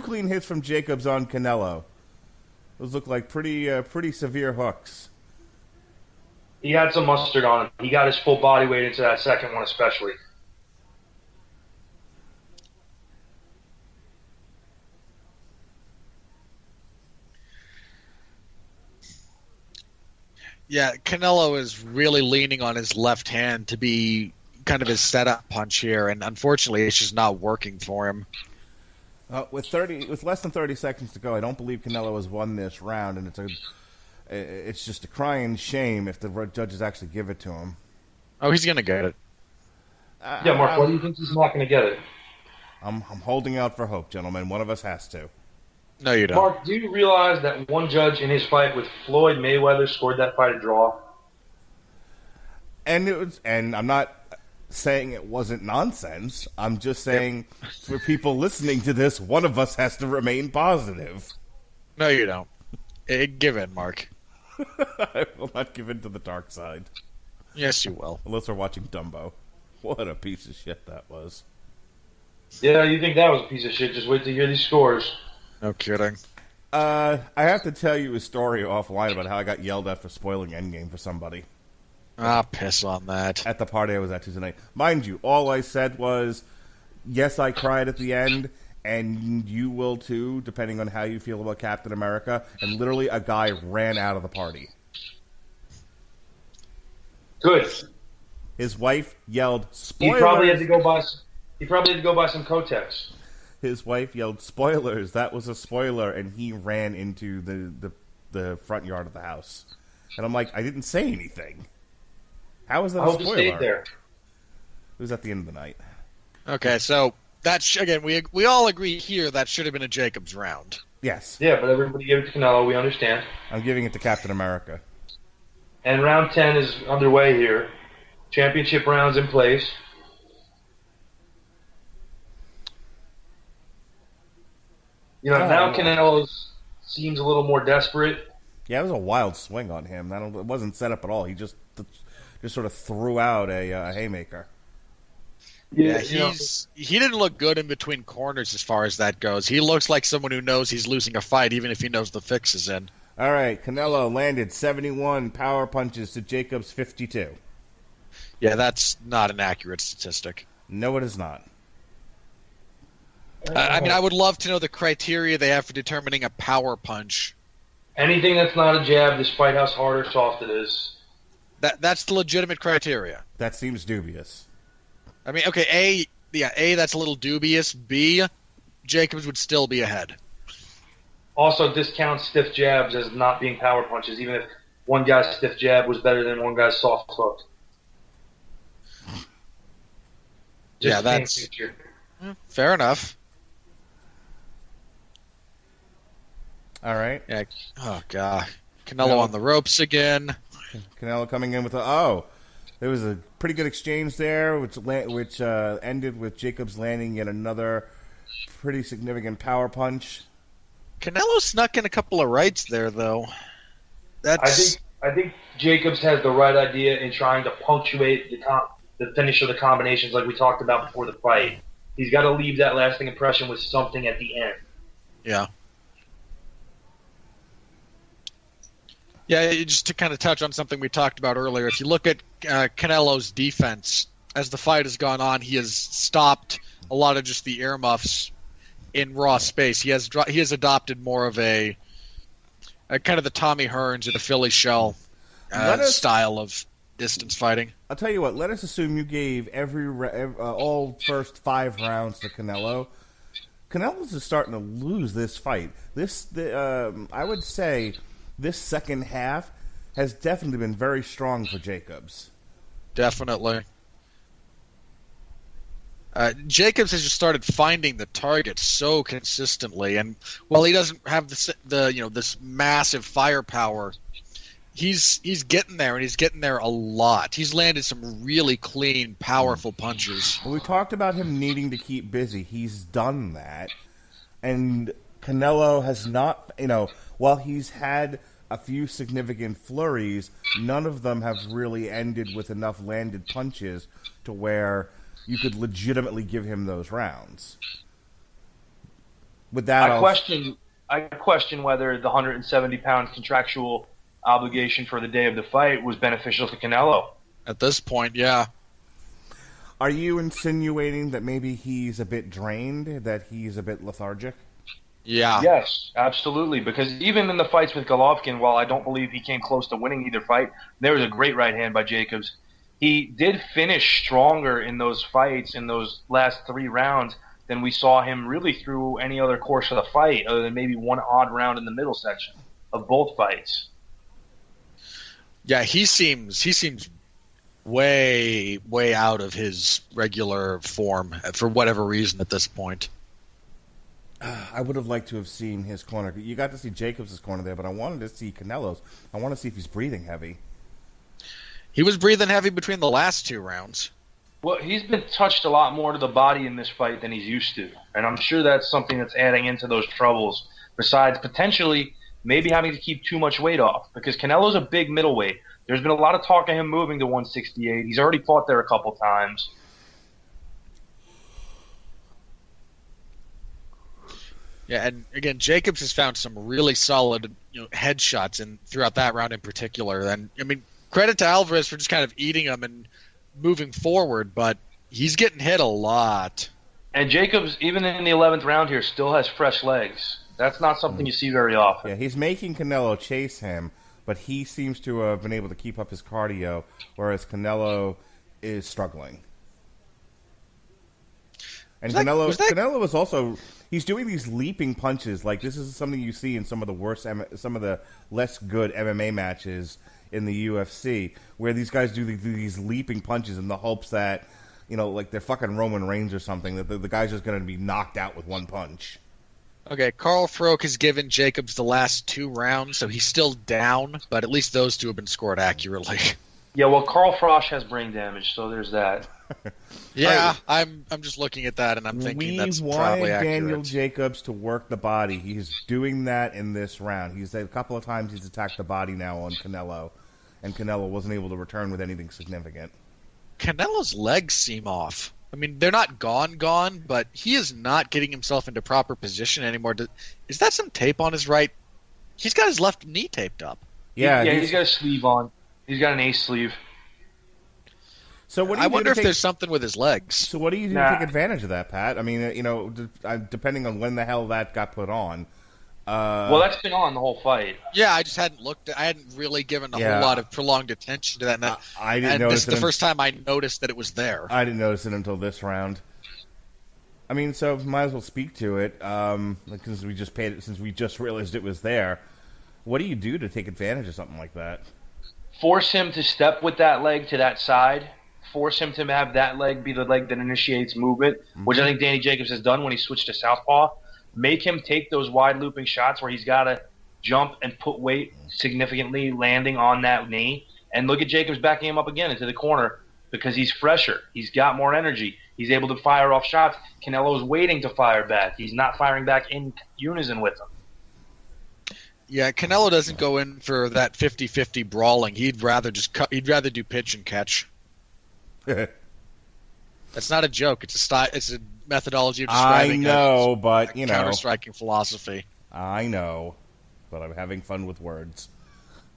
clean hits from Jacobs on Canelo. Those look like pretty severe hooks. He had some mustard on him. He got his full body weight into that second one especially. Yeah, Canelo is really leaning on his left hand to be kind of his setup punch here, and unfortunately it's just not working for him. With less than 30 seconds to go, I don't believe Canelo has won this round, and it's just a crying shame if the judges actually give it to him. Oh, he's gonna get it. Yeah, Mark, why do you think he's not going to get it? I'm holding out for hope, gentlemen. One of us has to. No, you don't. Mark, do you realize that one judge in his fight with Floyd Mayweather scored that fight a draw? And I'm not saying it wasn't nonsense. I'm just saying for people listening to this, one of us has to remain positive. No, you don't. Give in, Mark. I will not give in to the dark side. Yes, you will. Unless we're watching Dumbo. What a piece of shit that was. Yeah, you think that was a piece of shit. Just wait to hear these scores. No kidding. I have to tell you a story offline about how I got yelled at for spoiling Endgame for somebody. Piss on that. At the party I was at Tuesday night. Mind you, all I said was, yes, I cried at the end, and you will too, depending on how you feel about Captain America. And literally a guy ran out of the party. Good. His wife yelled, "Spoilers!" He probably had to go buy some Kotex. His wife yelled, "Spoilers!" That was a spoiler, and he ran into the front yard of the house. And I'm like, I didn't say anything. How is that a spoiler? I hope you stayed there. It was at the end of the night. Okay, so again, we all agree here that should have been a Jacobs round. Yes. Yeah, but everybody gave it to Canelo. We understand. I'm giving it to Captain America. And round 10 is underway here. Championship rounds in place. You know, now Canelo seems a little more desperate. Yeah, it was a wild swing on him. It wasn't set up at all. He just sort of threw out a haymaker. Yeah, he didn't look good in between corners as far as that goes. He looks like someone who knows he's losing a fight, even if he knows the fix is in. All right, Canelo landed 71 power punches to Jacobs' 52. Yeah, that's not an accurate statistic. No, it is not. I mean, I would love to know the criteria they have for determining a power punch. Anything that's not a jab, despite how hard or soft it is. That's the legitimate criteria. That seems dubious. I mean, okay, A, that's a little dubious. B, Jacobs would still be ahead. Also discount stiff jabs as not being power punches, even if one guy's stiff jab was better than one guy's soft hook. Yeah, that's fair enough. All right. Yeah. Oh god, Canelo on the ropes again. Canelo coming in with there was a pretty good exchange there, which ended with Jacobs landing yet another pretty significant power punch. Canelo snuck in a couple of rights there, though. I think Jacobs has the right idea in trying to punctuate the finish of the combinations like we talked about before the fight. He's got to leave that lasting impression with something at the end. Yeah. Yeah, just to kind of touch on something we talked about earlier, if you look at Canelo's defense, as the fight has gone on, he has stopped a lot of just the earmuffs in raw space. He has adopted more of a Kind of the Tommy Hearns or the Philly Shell style of distance fighting. I'll tell you what. Let us assume you gave all first 5 rounds to Canelo. Canelo's is starting to lose this fight. I would say this second half has definitely been very strong for Jacobs. Definitely. Jacobs has just started finding the target so consistently, and while he doesn't have this massive firepower, he's getting there, and he's getting there a lot. He's landed some really clean, powerful punches. Well, we talked about him needing to keep busy. He's done that, and Canelo has not. While he's had a few significant flurries, none of them have really ended with enough landed punches to where you could legitimately give him those rounds. With that, I question whether the 170-pound contractual obligation for the day of the fight was beneficial to Canelo. At this point, yeah. Are you insinuating that maybe he's a bit drained, that he's a bit lethargic? Yeah. Yes, absolutely. Because even in the fights with Golovkin, while I don't believe he came close to winning either fight, there was a great right hand by Jacobs. He did finish stronger in those fights, in those last 3 rounds, than we saw him really through any other course of the fight, other than maybe one odd round in the middle section of both fights. Yeah, he seems way out of his regular form for whatever reason at this point. I would have liked to have seen his corner. You got to see Jacobs' corner there, but I wanted to see Canelo's. I want to see if he's breathing heavy. He was breathing heavy between the last 2 rounds. Well, he's been touched a lot more to the body in this fight than he's used to. And I'm sure that's something that's adding into those troubles, besides potentially maybe having to keep too much weight off. Because Canelo's a big middleweight. There's been a lot of talk of him moving to 168. He's already fought there a couple times. Yeah, and again, Jacobs has found some really solid headshots throughout that round in particular. And, I mean, credit to Alvarez for just kind of eating him and moving forward, but he's getting hit a lot. And Jacobs, even in the 11th round here, still has fresh legs. That's not something you see very often. Yeah, he's making Canelo chase him, but he seems to have been able to keep up his cardio, whereas Canelo is struggling. And Canelo is also, he's doing these leaping punches. Like, this is something you see in some of the less good MMA matches in the UFC, where these guys do these leaping punches in the hopes that, like they're fucking Roman Reigns or something, that the guy's just going to be knocked out with one punch. Okay, Carl Froch has given Jacobs the last 2 rounds, so he's still down, but at least those 2 have been scored accurately. Yeah, well, Carl Froch has brain damage, so there's that. Yeah, I'm just looking at that, and I'm thinking that's probably accurate. Daniel Jacobs to work the body. He's doing that in this round. He's a couple of times he's attacked the body now on Canelo, and Canelo wasn't able to return with anything significant. Canelo's legs seem off. I mean, they're not gone, but he is not getting himself into proper position anymore. Is that some tape on his right? He's got his left knee taped up. Yeah, he's got a sleeve on. He's got an ace sleeve. So what do you I wonder if there's something with his legs. So what do you do to take advantage of that, Pat? I mean, depending on when the hell that got put on. Well, that's been on the whole fight. Yeah, I just hadn't looked. I hadn't really given a whole lot of prolonged attention to that. And I didn't notice this is the first time I noticed that it was there. I didn't notice it until this round. I mean, so might as well speak to it because we just paid it since we just realized it was there. What do you do to take advantage of something like that? Force him to step with that leg to that side. Force him to have that leg be the leg that initiates movement, which I think Danny Jacobs has done when he switched to southpaw. Make him take those wide looping shots where he's got to jump and put weight significantly landing on that knee. And look at Jacobs backing him up again into the corner because he's fresher. He's got more energy. He's able to fire off shots. Canelo's waiting to fire back. He's not firing back in unison with him. Yeah, Canelo doesn't go in for that 50-50 brawling. He'd rather he'd rather do pitch and catch. That's not a joke. It's a style. It's a methodology of describing. I know, but counter-striking philosophy. I know, but I'm having fun with words.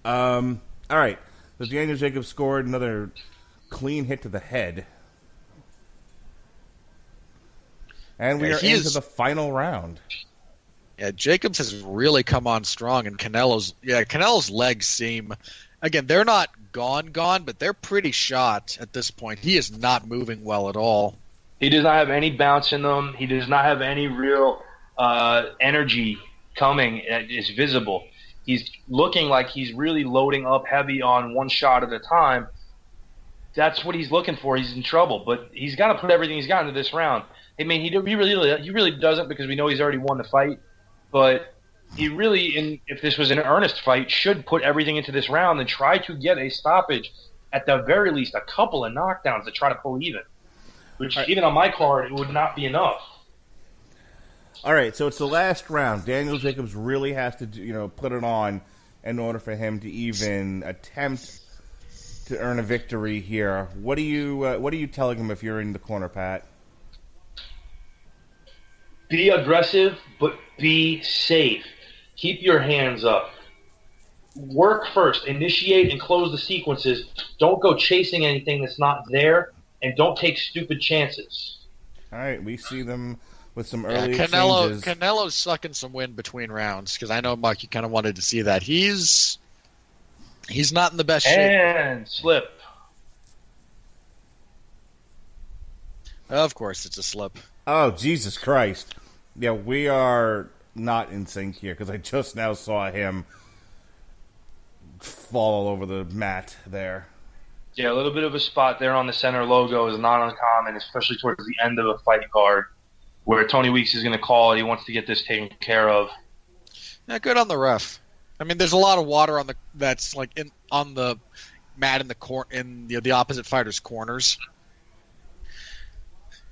All right, so Daniel Jacobs scored another clean hit to the head, and we are into the final round. Yeah, Jacobs has really come on strong, and Canelo's legs seem, again, they're not gone, but they're pretty shot at this point. He is not moving well at all. He does not have any bounce in them. He does not have any real energy coming that is visible. He's looking like he's really loading up heavy on one shot at a time. That's what he's looking for. He's in trouble, but he's got to put everything he's got into this round. I mean, he really doesn't, because we know he's already won the fight. But he really, if this was an earnest fight, should put everything into this round and try to get a stoppage, at the very least, a couple of knockdowns to try to pull even. Which, even on my card, it would not be enough. All right, so it's the last round. Daniel Jacobs really has to, put it on in order for him to even attempt to earn a victory here. What are you telling him if you're in the corner, Pat? Be aggressive, but be safe. Keep your hands up. Work first. Initiate and close the sequences. Don't go chasing anything that's not there, and don't take stupid chances. All right, we see them with some early exchanges. Canelo's sucking some wind between rounds, because I know, Mark, you kind of wanted to see that. He's not in the best shape. And slip. Of course, it's a slip. Oh, Jesus Christ. Yeah, we are not in sync here, because I just now saw him fall all over the mat there. Yeah, a little bit of a spot there on the center logo is not uncommon, especially towards the end of a fight card, where Tony Weeks is going to call it. He wants to get this taken care of. Yeah, good on the ref. I mean, there's a lot of water on the mat in the opposite fighter's corners.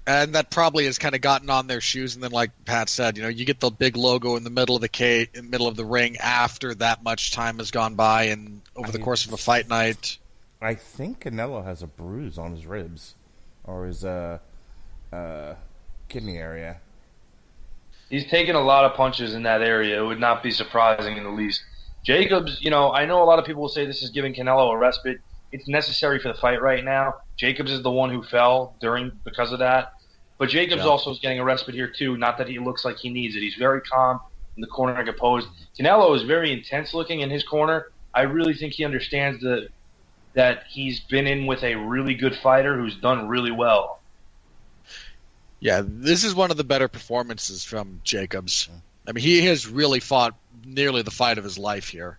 And that probably has kind of gotten on their shoes, and then, like Pat said, you get the big logo in the middle of the ring after that much time has gone by, and over the course of a fight night. I think Canelo has a bruise on his ribs, or his kidney area. He's taken a lot of punches in that area. It would not be surprising in the least. Jacobs, I know a lot of people will say this is giving Canelo a respite. It's necessary for the fight right now. Jacobs is the one who fell because of that. But Jacobs also is getting a respite here too. Not that he looks like he needs it. He's very calm in the corner and composed. Canelo is very intense looking in his corner. I really think he understands that he's been in with a really good fighter who's done really well. Yeah, this is one of the better performances from Jacobs. I mean, he has really fought nearly the fight of his life here.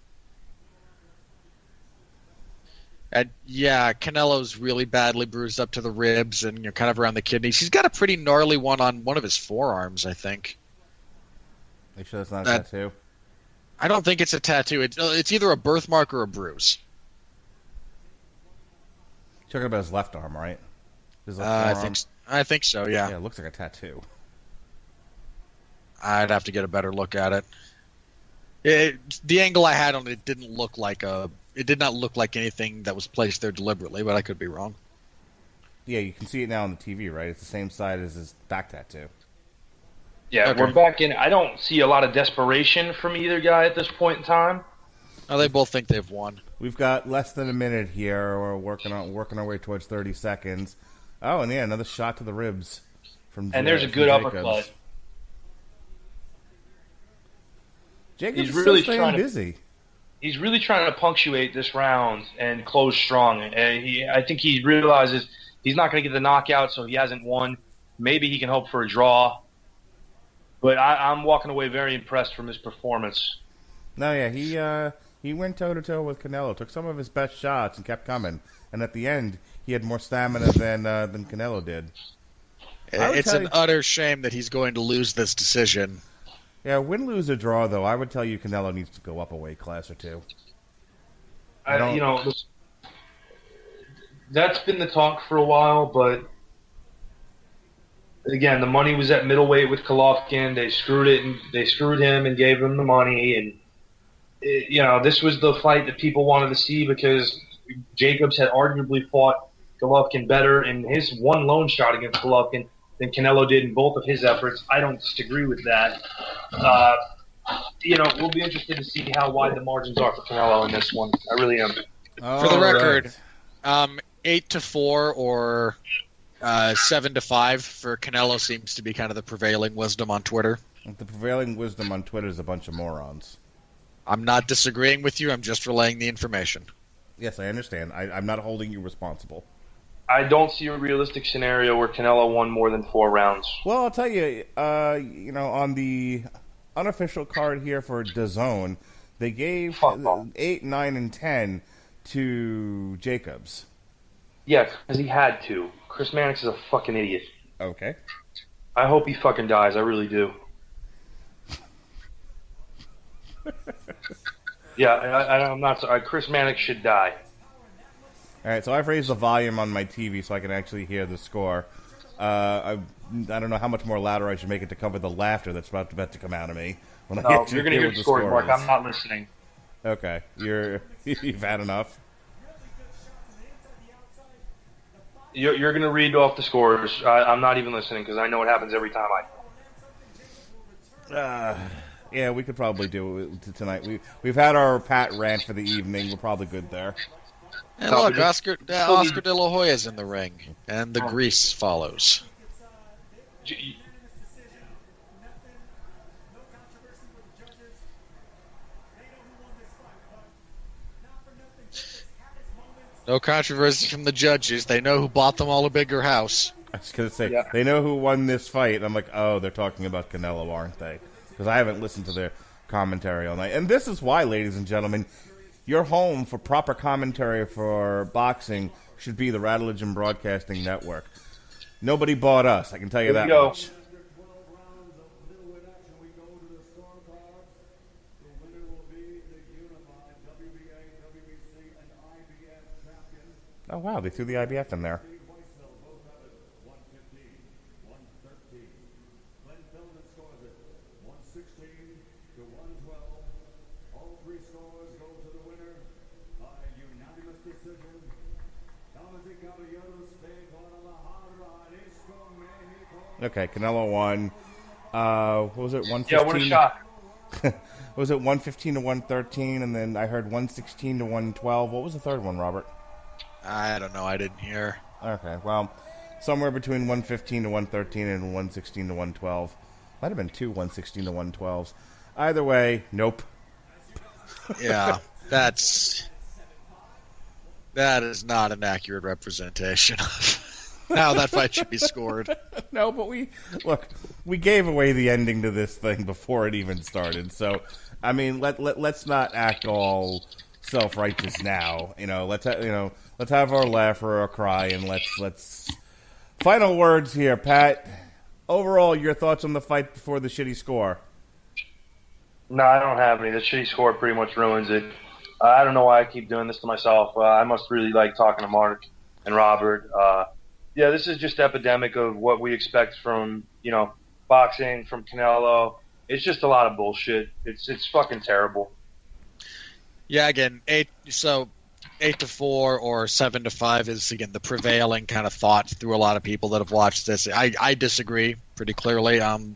And yeah, Canelo's really badly bruised up to the ribs and kind of around the kidneys. He's got a pretty gnarly one on one of his forearms, I think. Are you sure that's not a tattoo? I don't think it's a tattoo. It's either a birthmark or a bruise. You're talking about his left arm, right? His left forearm? I think so, yeah. Yeah, it looks like a tattoo. I'd have to get a better look at it. The angle I had on it didn't look like it did not look like anything that was placed there deliberately, but I could be wrong. Yeah, you can see it now on the TV, right? It's the same side as his back tattoo. Yeah, okay. We're back in. I don't see a lot of desperation from either guy at this point in time. Oh, they both think they've won. We've got less than a minute here. We're working our way towards 30 seconds. Oh, and yeah, another shot to the ribs from. And there's a good uppercut. Jacobs is really staying busy. He's really trying to punctuate this round and close strong. I think he realizes he's not going to get the knockout, so he hasn't won. Maybe he can hope for a draw. But I'm walking away very impressed from his performance. No, yeah, he went toe-to-toe with Canelo, took some of his best shots and kept coming. And at the end, he had more stamina than Canelo did. It's an utter shame that he's going to lose this decision. Yeah, win, lose, or draw, though, I would tell you Canelo needs to go up a weight class or two. That's been the talk for a while, but again, the money was at middleweight with Golovkin. They screwed him and gave him the money, and this was the fight that people wanted to see because Jacobs had arguably fought Golovkin better in his one lone shot against Golovkin than Canelo did in both of his efforts. I don't disagree with that. We'll be interested to see how wide the margins are for Canelo in this one. I really am. For the record, 8-4 or 7-5 for Canelo seems to be kind of the prevailing wisdom on Twitter. The prevailing wisdom on Twitter is a bunch of morons. I'm not disagreeing with you. I'm just relaying the information. Yes, I understand. I'm not holding you responsible. I don't see a realistic scenario where Canelo won more than 4 rounds. Well, I'll tell you, on the unofficial card here for DAZN, they gave 8, 9, and 10 to Jacobs. Yeah, because he had to. Chris Mannix is a fucking idiot. Okay. I hope he fucking dies. I really do. Yeah, I'm not sorry. Chris Mannix should die. All right, so I've raised the volume on my TV so I can actually hear the score. I don't know how much more louder I should make it to cover the laughter that's about to come out of me. When No, you're going to hear the score, Mark. I'm not listening. Okay, you've had enough. You're going to read off the scores. I'm not even listening because I know what happens every time Yeah, we could probably do it tonight. We've had our Pat rant for the evening. We're probably good there. And look, Oscar De La Hoya's in the ring, and the grease follows. No controversy from the judges. They know who bought them all a bigger house. I was going to say, They know who won this fight. And I'm like, oh, they're talking about Canelo, aren't they? Because I haven't listened to their commentary all night. And this is why, ladies and gentlemen, your home for proper commentary for boxing should be the Rattlegion Broadcasting Network. Nobody bought us, I can tell you that much. Oh, wow, they threw the IBF in there. Okay, Canelo won. What was it, 115? Yeah, what a shock. Was it 115 to 113, and then I heard 116 to 112. What was the third one, Robert? I don't know. I didn't hear. Okay, well, somewhere between 115 to 113 and 116 to 112. Might have been 116 to 112s. Either way, nope. Yeah, that is not an accurate representation of how that fight should be scored. No, but we gave away the ending to this thing before it even started. So, I mean, let's not act all self-righteous now. Let's have our laugh or our cry, and let's. Final words here, Pat. Overall, your thoughts on the fight before the shitty score? No, I don't have any. The shitty score pretty much ruins it. I don't know why I keep doing this to myself. I must really like talking to Mark and Robert. Yeah, this is just epidemic of what we expect from, boxing, from Canelo. It's just a lot of bullshit. It's fucking terrible. Yeah, again, 8-4 or 7-5 is, again, the prevailing kind of thought through a lot of people that have watched this. I disagree pretty clearly. I'd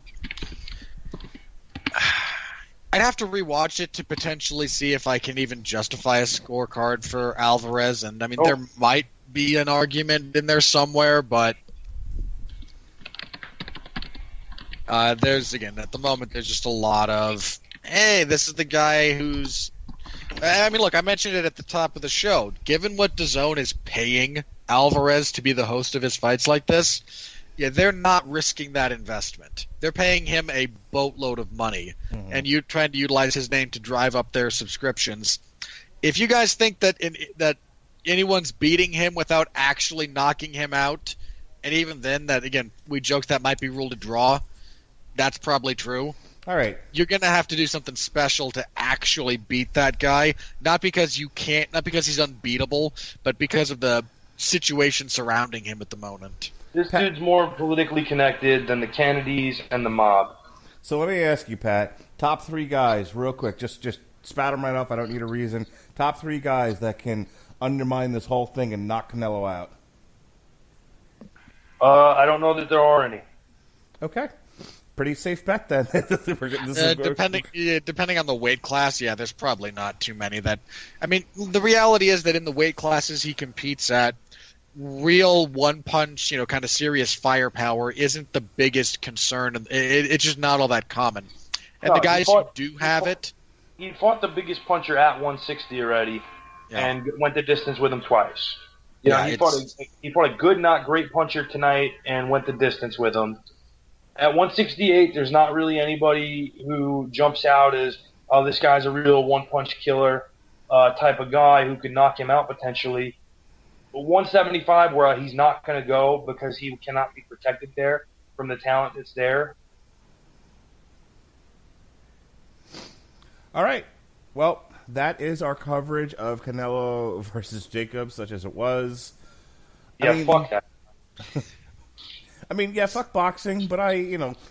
have to rewatch it to potentially see if I can even justify a scorecard for Alvarez. And, I mean, there might be an argument in there somewhere, but there's, again, at the moment, there's just a lot of, hey, this is the guy who's... I mean, look, I mentioned it at the top of the show. Given what DAZN is paying Alvarez to be the host of his fights like this, yeah, they're not risking that investment. They're paying him a boatload of money, and you trying to utilize his name to drive up their subscriptions. If you guys think that that anyone's beating him without actually knocking him out, and even then, that again, we joked that might be ruled a draw. That's probably true. All right. You're going to have to do something special to actually beat that guy, not because you can't, not because he's unbeatable, but because of the situation surrounding him at the moment. This dude's more politically connected than the Kennedys and the mob. So let me ask you, Pat, top 3 guys, real quick, just spat them right off, I don't need a reason. Top 3 guys that can undermine this whole thing and knock Canelo out. I don't know that there are any. Okay. Pretty safe bet then. Depending on the weight class, yeah, there's probably not too many that. I mean, the reality is that in the weight classes he competes at, real one punch, kind of serious firepower isn't the biggest concern. It's just not all that common. And No, the guys who do have it, he fought the biggest puncher at 160 already, and went the distance with him twice. He fought a good, not great puncher tonight, and went the distance with him. At 168, there's not really anybody who jumps out as, oh, this guy's a real one-punch killer type of guy who could knock him out potentially. But 175, where he's not going to go because he cannot be protected there from the talent that's there. All right. Well, that is our coverage of Canelo versus Jacobs, such as it was. Fuck that. Fuck boxing, but I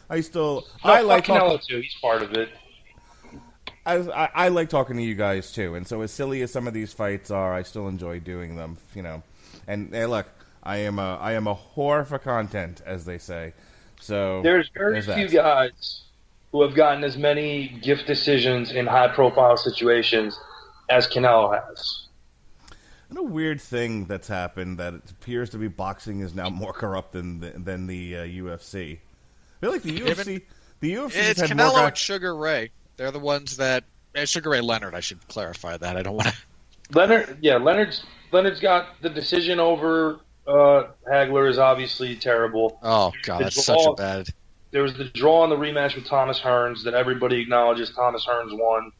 like Canelo too. He's part of it. I like talking to you guys too, and so as silly as some of these fights are, I still enjoy doing them. And hey, look, I am a whore for content, as they say. So there's very few guys who have gotten as many gift decisions in high-profile situations as Canelo has. And a weird thing that's happened that it appears to be boxing is now more corrupt than the UFC. I feel like the UFC. It's had Canelo more and Sugar Ray. They're the ones that Sugar Ray Leonard. I should clarify that. I don't want to. Leonard's got the decision over Hagler is obviously terrible. Oh God, that's such a bad. There was the draw on the rematch with Thomas Hearns that everybody acknowledges Thomas Hearns won.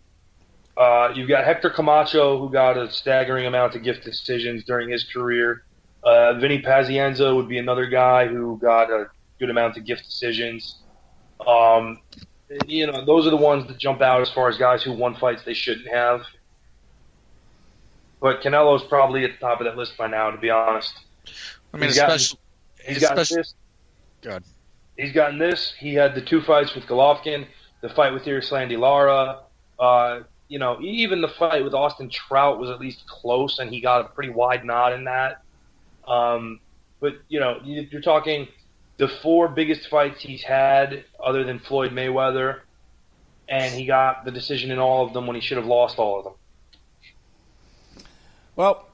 You've got Hector Camacho, who got a staggering amount of gift decisions during his career. Vinny Pazienza would be another guy who got a good amount of gift decisions. Those are the ones that jump out as far as guys who won fights they shouldn't have. But Canelo's probably at the top of that list by now, to be honest. He's gotten this. Good. He's gotten this. He had the 2 fights with Golovkin, the fight with Irislandy Lara. Even the fight with Austin Trout was at least close, and he got a pretty wide nod in that. But you're talking the 4 biggest fights he's had, other than Floyd Mayweather, and he got the decision in all of them when he should have lost all of them. Well,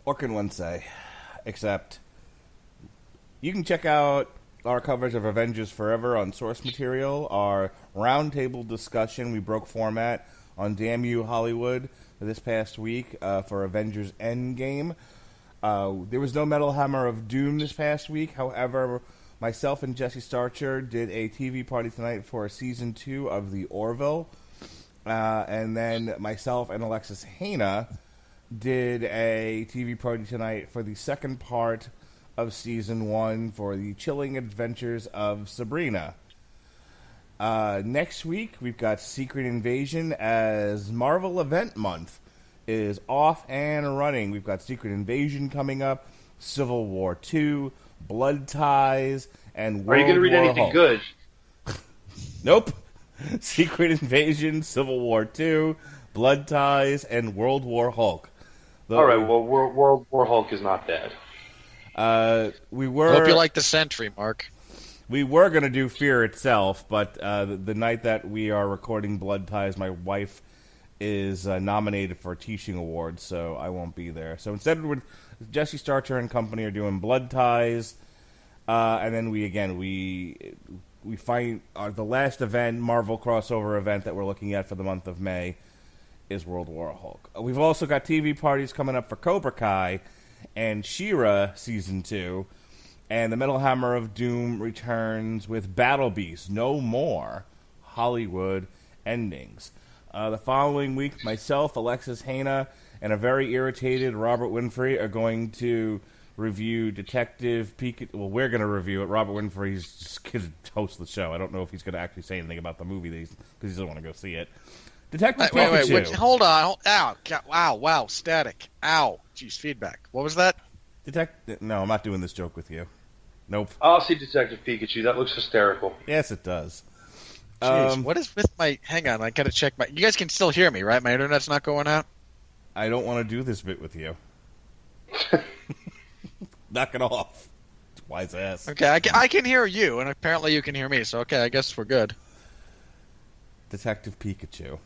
what can one say? Except you can check out our coverage of Avengers Forever on source material, our roundtable discussion. We broke format on Damn You Hollywood this past week for Avengers Endgame. There was no Metal Hammer of Doom this past week. However, myself and Jesse Starcher did a TV party tonight for Season 2 of The Orville. And then myself and Alexis Hana did a TV party tonight for the second part of Season 1 for the Chilling Adventures of Sabrina. Next week, we've got Secret Invasion as Marvel Event Month is off and running. We've got Secret Invasion coming up, Civil War 2, Blood Ties, and World War Hulk. Are you going to read anything good? Nope. Secret Invasion, Civil War 2, Blood Ties, and World War Hulk. All right, well, World War Hulk is not bad. We were. Hope you like the Sentry, Mark. We were going to do Fear Itself, but the night that we are recording Blood Ties, my wife is nominated for a teaching award, so I won't be there. So instead, Jesse Starcher and company are doing Blood Ties, and then we find the last event, Marvel crossover event that we're looking at for the month of May, is World War Hulk. We've also got TV parties coming up for Cobra Kai and She-Ra Season 2, and the Metal Hammer of Doom returns with Battle Beast, No More Hollywood Endings. The following week, myself, Alexis Hana, and a very irritated Robert Winfrey are going to review Detective Pikachu. Well, we're going to review it. Robert Winfrey's just going to host the show. I don't know if he's going to actually say anything about the movie because he doesn't want to go see it. Detective Pikachu. Wait, hold on. Ow, wow, static. Ow. Jeez, feedback. What was that? No, I'm not doing this joke with you. Nope. I'll see Detective Pikachu. That looks hysterical. Yes, it does. Jeez, what is with my... Hang on, I gotta check my... You guys can still hear me, right? My internet's not going out? I don't want to do this bit with you. Knock it off. Wise ass. Okay, I can hear you, and apparently you can hear me, so okay, I guess we're good. Detective Pikachu.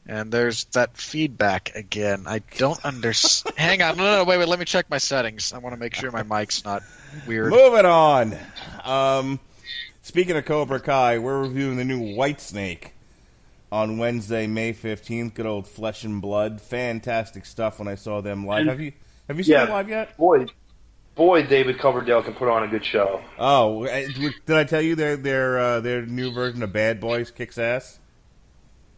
And there's that feedback again. I don't understand. Hang on. No, wait. Let me check my settings. I want to make sure my mic's not weird. Moving on. Speaking of Cobra Kai, we're reviewing the new White Snake on Wednesday, May 15th. Good old Flesh and Blood. Fantastic stuff when I saw them live. Have you seen them live yet? Boy, David Coverdale can put on a good show. Oh, did I tell you their new version of Bad Boys kicks ass?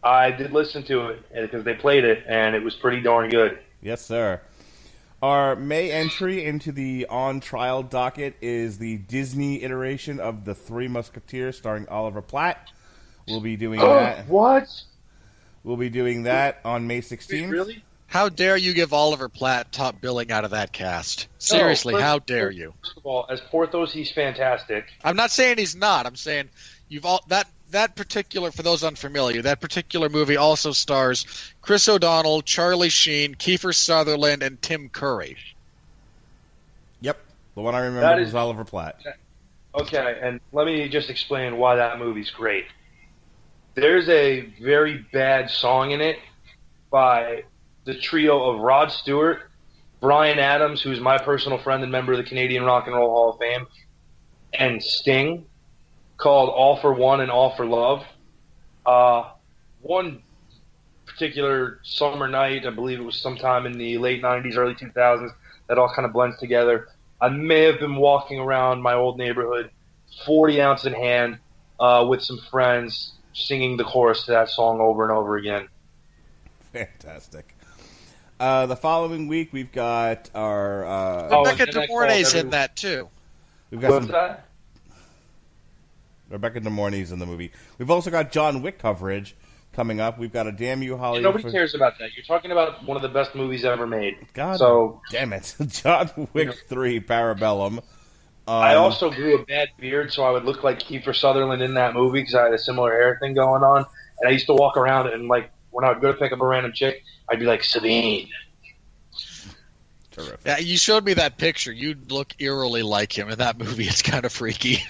I did listen to it because they played it, and it was pretty darn good. Yes, sir. Our May entry into the on-trial docket is the Disney iteration of The Three Musketeers starring Oliver Platt. We'll be doing that. What? We'll be doing that on May 16th. Really? How dare you give Oliver Platt top billing out of that cast? Seriously, how dare you? First of all, as Porthos, he's fantastic. I'm not saying he's not. I'm saying that particular, for those unfamiliar, that particular movie also stars Chris O'Donnell, Charlie Sheen, Kiefer Sutherland, and Tim Curry. Yep. The one I remember was Oliver Platt. Okay, and let me just explain why that movie's great. There's a very bad song in it by the trio of Rod Stewart, Bryan Adams, who's my personal friend and member of the Canadian Rock and Roll Hall of Fame, and Sting, called All for One and All for Love. One particular summer night, I believe it was sometime in the late 90s, early 2000s, that all kind of blends together. I may have been walking around my old neighborhood, 40 ounce in hand, with some friends, singing the chorus to that song over and over again. Fantastic. The following week, we've got our... Rebecca De Mornay's in that, too. We've got Rebecca De Mornay's in the movie. We've also got John Wick coverage coming up. We've got a Damn You Hollywood... Nobody cares about that. You're talking about one of the best movies ever made. God damn it. John Wick 3, Parabellum. I also grew a bad beard, so I would look like Kiefer Sutherland in that movie because I had a similar hair thing going on. And I used to walk around and, like, when I would go to pick up a random chick, I'd be like, Sabine. Terrific. Yeah, you showed me that picture. You look eerily like him in that movie. It's kind of freaky.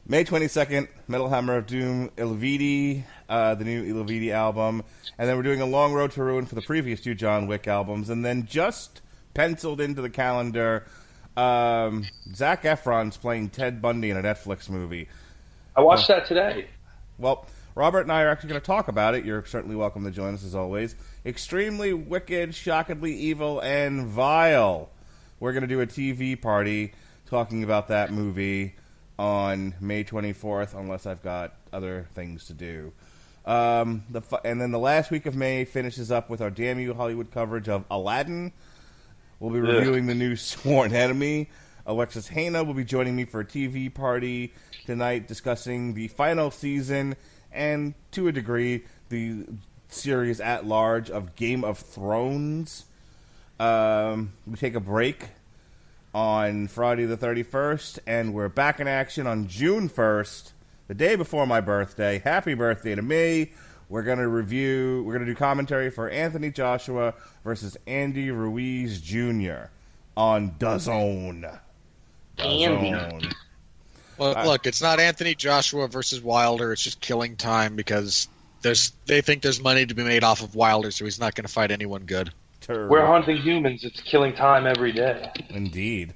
May 22nd, Metal Hammer of Doom, Ilvidi, the new Ilvidi album. And then we're doing a Long Road to Ruin for the previous two John Wick albums. And then just penciled into the calendar, Zac Efron's playing Ted Bundy in a Netflix movie. I watched that today. Well, Robert and I are actually going to talk about it. You're certainly welcome to join us as always. Extremely wicked, shockingly evil, and vile. We're going to do a TV party talking about that movie on May 24th, unless I've got other things to do. And then the last week of May finishes up with our Damn You Hollywood coverage of Aladdin. We'll be reviewing the new Sworn Enemy. Alexis Hana will be joining me for a TV party tonight discussing the final season and, to a degree, the series at large of Game of Thrones. We take a break on Friday the 31st, and we're back in action on June 1st, the day before my birthday. Happy birthday to me. We're going to do commentary for Anthony Joshua versus Andy Ruiz Jr. on DAZN. Andy. Well, look, it's not Anthony Joshua versus Wilder. It's just killing time because they think there's money to be made off of Wilder, so he's not going to fight anyone good. We're hunting humans. It's killing time every day. Indeed.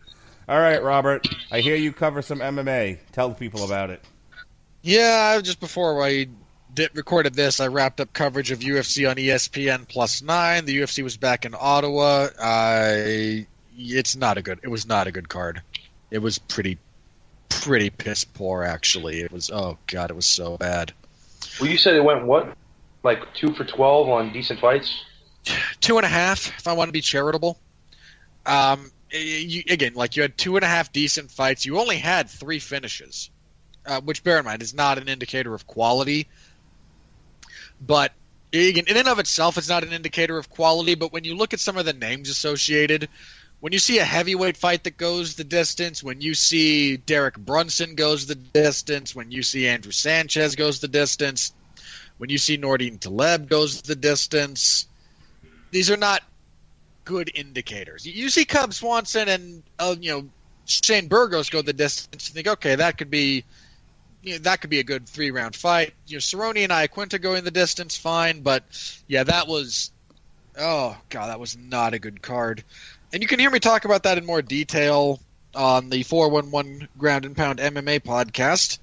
All right, Robert. I hear you cover some MMA. Tell people about it. Yeah, just before I recorded this, I wrapped up coverage of UFC on ESPN +9. The UFC was back in Ottawa. It was not a good card. It was pretty piss poor, actually. It was, oh god, it was so bad. Well, you said it went what? Like 2 for 12 on decent fights? 2.5, if I want to be charitable. You had 2.5 decent fights. You only had 3 finishes, which, bear in mind, is not an indicator of quality. But in and of itself, it's not an indicator of quality. But when you look at some of the names associated, when you see a heavyweight fight that goes the distance, when you see Derek Brunson goes the distance, when you see Andrew Sanchez goes the distance, when you see Nordine Taleb goes the distance, these are not good indicators. You see Cub Swanson and Shane Burgos go the distance, you think, okay, that could be that could be a good 3-round fight. Cerrone and Iaquinta going the distance, fine, but yeah, that was that was not a good card. And you can hear me talk about that in more detail on the 411 Ground and Pound MMA podcast.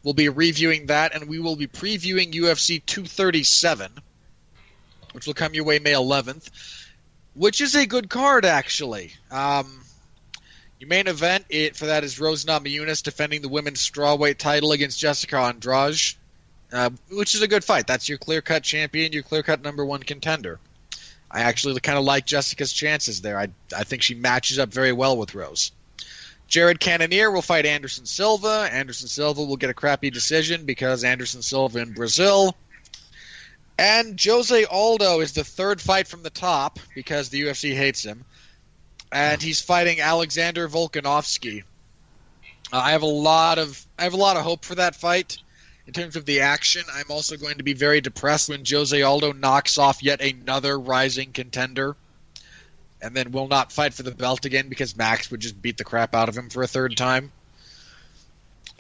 We'll be reviewing that, and we will be previewing UFC 237, which will come your way May 11th, which is a good card, actually. Your main event for that is Rose Namajunas defending the women's strawweight title against Jessica Andrade, which is a good fight. That's your clear-cut champion, your clear-cut number one contender. I actually kind of like Jessica's chances there. I think she matches up very well with Rose. Jared Cannonier will fight Anderson Silva. Anderson Silva will get a crappy decision because Anderson Silva in Brazil. And Jose Aldo is the third fight from the top because the UFC hates him. And he's fighting Alexander Volkanovski. I have a lot of hope for that fight. In terms of the action, I'm also going to be very depressed when Jose Aldo knocks off yet another rising contender and then will not fight for the belt again because Max would just beat the crap out of him for a third time.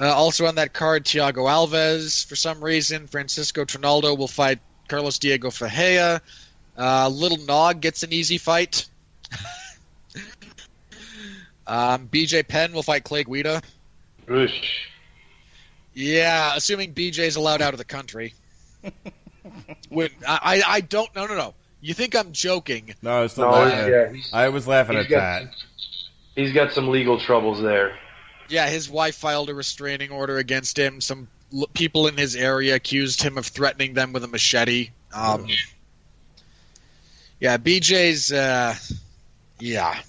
Also on that card, Thiago Alves, for some reason. Francisco Trinaldo will fight Carlos Diego Ferreira. Little Nog gets an easy fight. BJ Penn will fight Clay Guida. Oosh. Yeah, assuming BJ's allowed out of the country. I don't... No. You think I'm joking. No, I was still laughing. Yeah, I was laughing at that. He's got some legal troubles there. Yeah, his wife filed a restraining order against him. Some people in his area accused him of threatening them with a machete. Yeah, BJ's... yeah.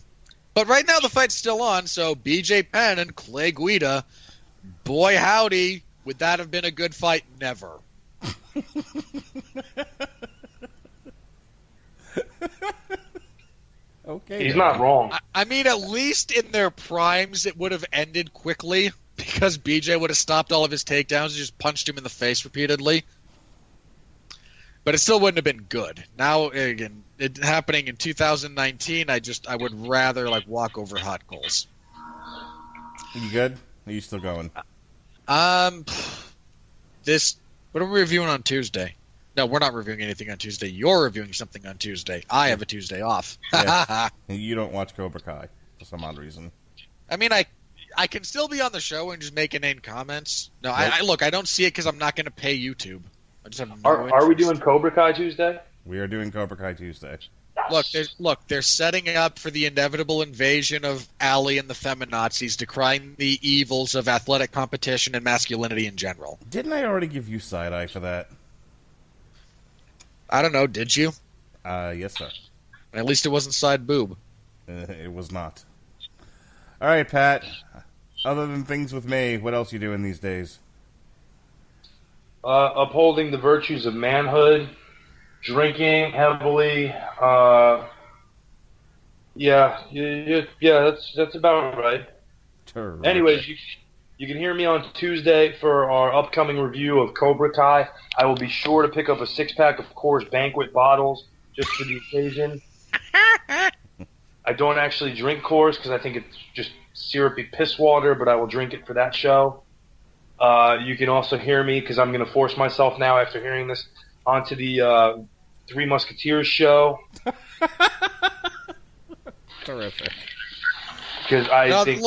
But right now the fight's still on, so BJ Penn and Clay Guida... Boy, howdy, would that have been a good fight? Never. Okay. He's not wrong. I mean, at least in their primes, it would have ended quickly because BJ would have stopped all of his takedowns and just punched him in the face repeatedly. But it still wouldn't have been good. Now, again, it happening in 2019, I would rather walk over hot coals. You good? Are you still going? What are we reviewing on Tuesday? No, we're not reviewing anything on Tuesday. You're reviewing something on Tuesday. I have a Tuesday off. Yeah. You don't watch Cobra Kai for some odd reason. I mean, I can still be on the show and just make inane comments. No, nope. I don't see it because I'm not going to pay YouTube. I just have no Are we doing Cobra Kai Tuesday? We are doing Cobra Kai Tuesday. They're setting up for the inevitable invasion of Ali and the feminazis, decrying the evils of athletic competition and masculinity in general. Didn't I already give you side-eye for that? I don't know, did you? Yes, sir. At least it wasn't side boob. It was not. All right, Pat. Other than things with me, what else you doing these days? Upholding the virtues of manhood. Drinking heavily, that's about right. Terrific. Anyways, you can hear me on Tuesday for our upcoming review of Cobra Kai. I will be sure to pick up a 6-pack of Coors Banquet bottles just for the occasion. I don't actually drink Coors because I think it's just syrupy piss water, but I will drink it for that show. You can also hear me because I'm going to force myself now after hearing this onto the Three Musketeers show. Terrific. Because I think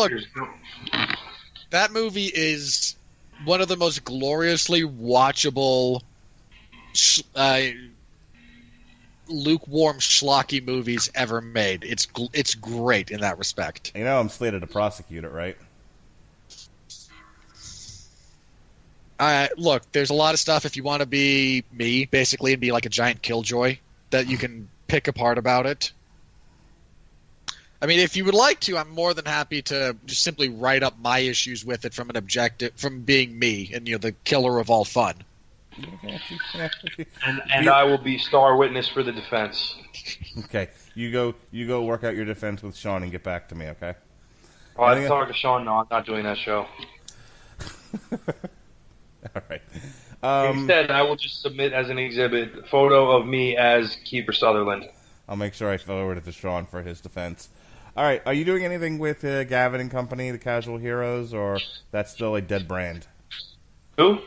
that movie is one of the most gloriously watchable, lukewarm, schlocky movies ever made. It's great in that respect. You know I'm slated to prosecute it, right? Look, there's a lot of stuff if you want to be me, basically, and be like a giant killjoy, that you can pick apart about it. I mean, if you would like to, I'm more than happy to just simply write up my issues with it from being me and the killer of all fun. And I will be star witness for the defense. Okay, you go work out your defense with Sean and get back to me, okay? Oh, I talked to Sean. No, I'm not doing that show. All right. Instead, I will just submit as an exhibit a photo of me as Kiefer Sutherland. I'll make sure I forward it to Sean for his defense. All right. Are you doing anything with Gavin and Company, the Casual Heroes, or that's still a dead brand? Who?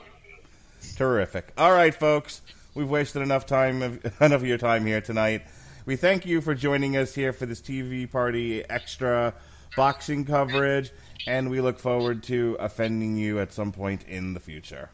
Terrific. All right, folks. We've wasted enough of your time here tonight. We thank you for joining us here for this TV Party extra boxing coverage, and we look forward to offending you at some point in the future.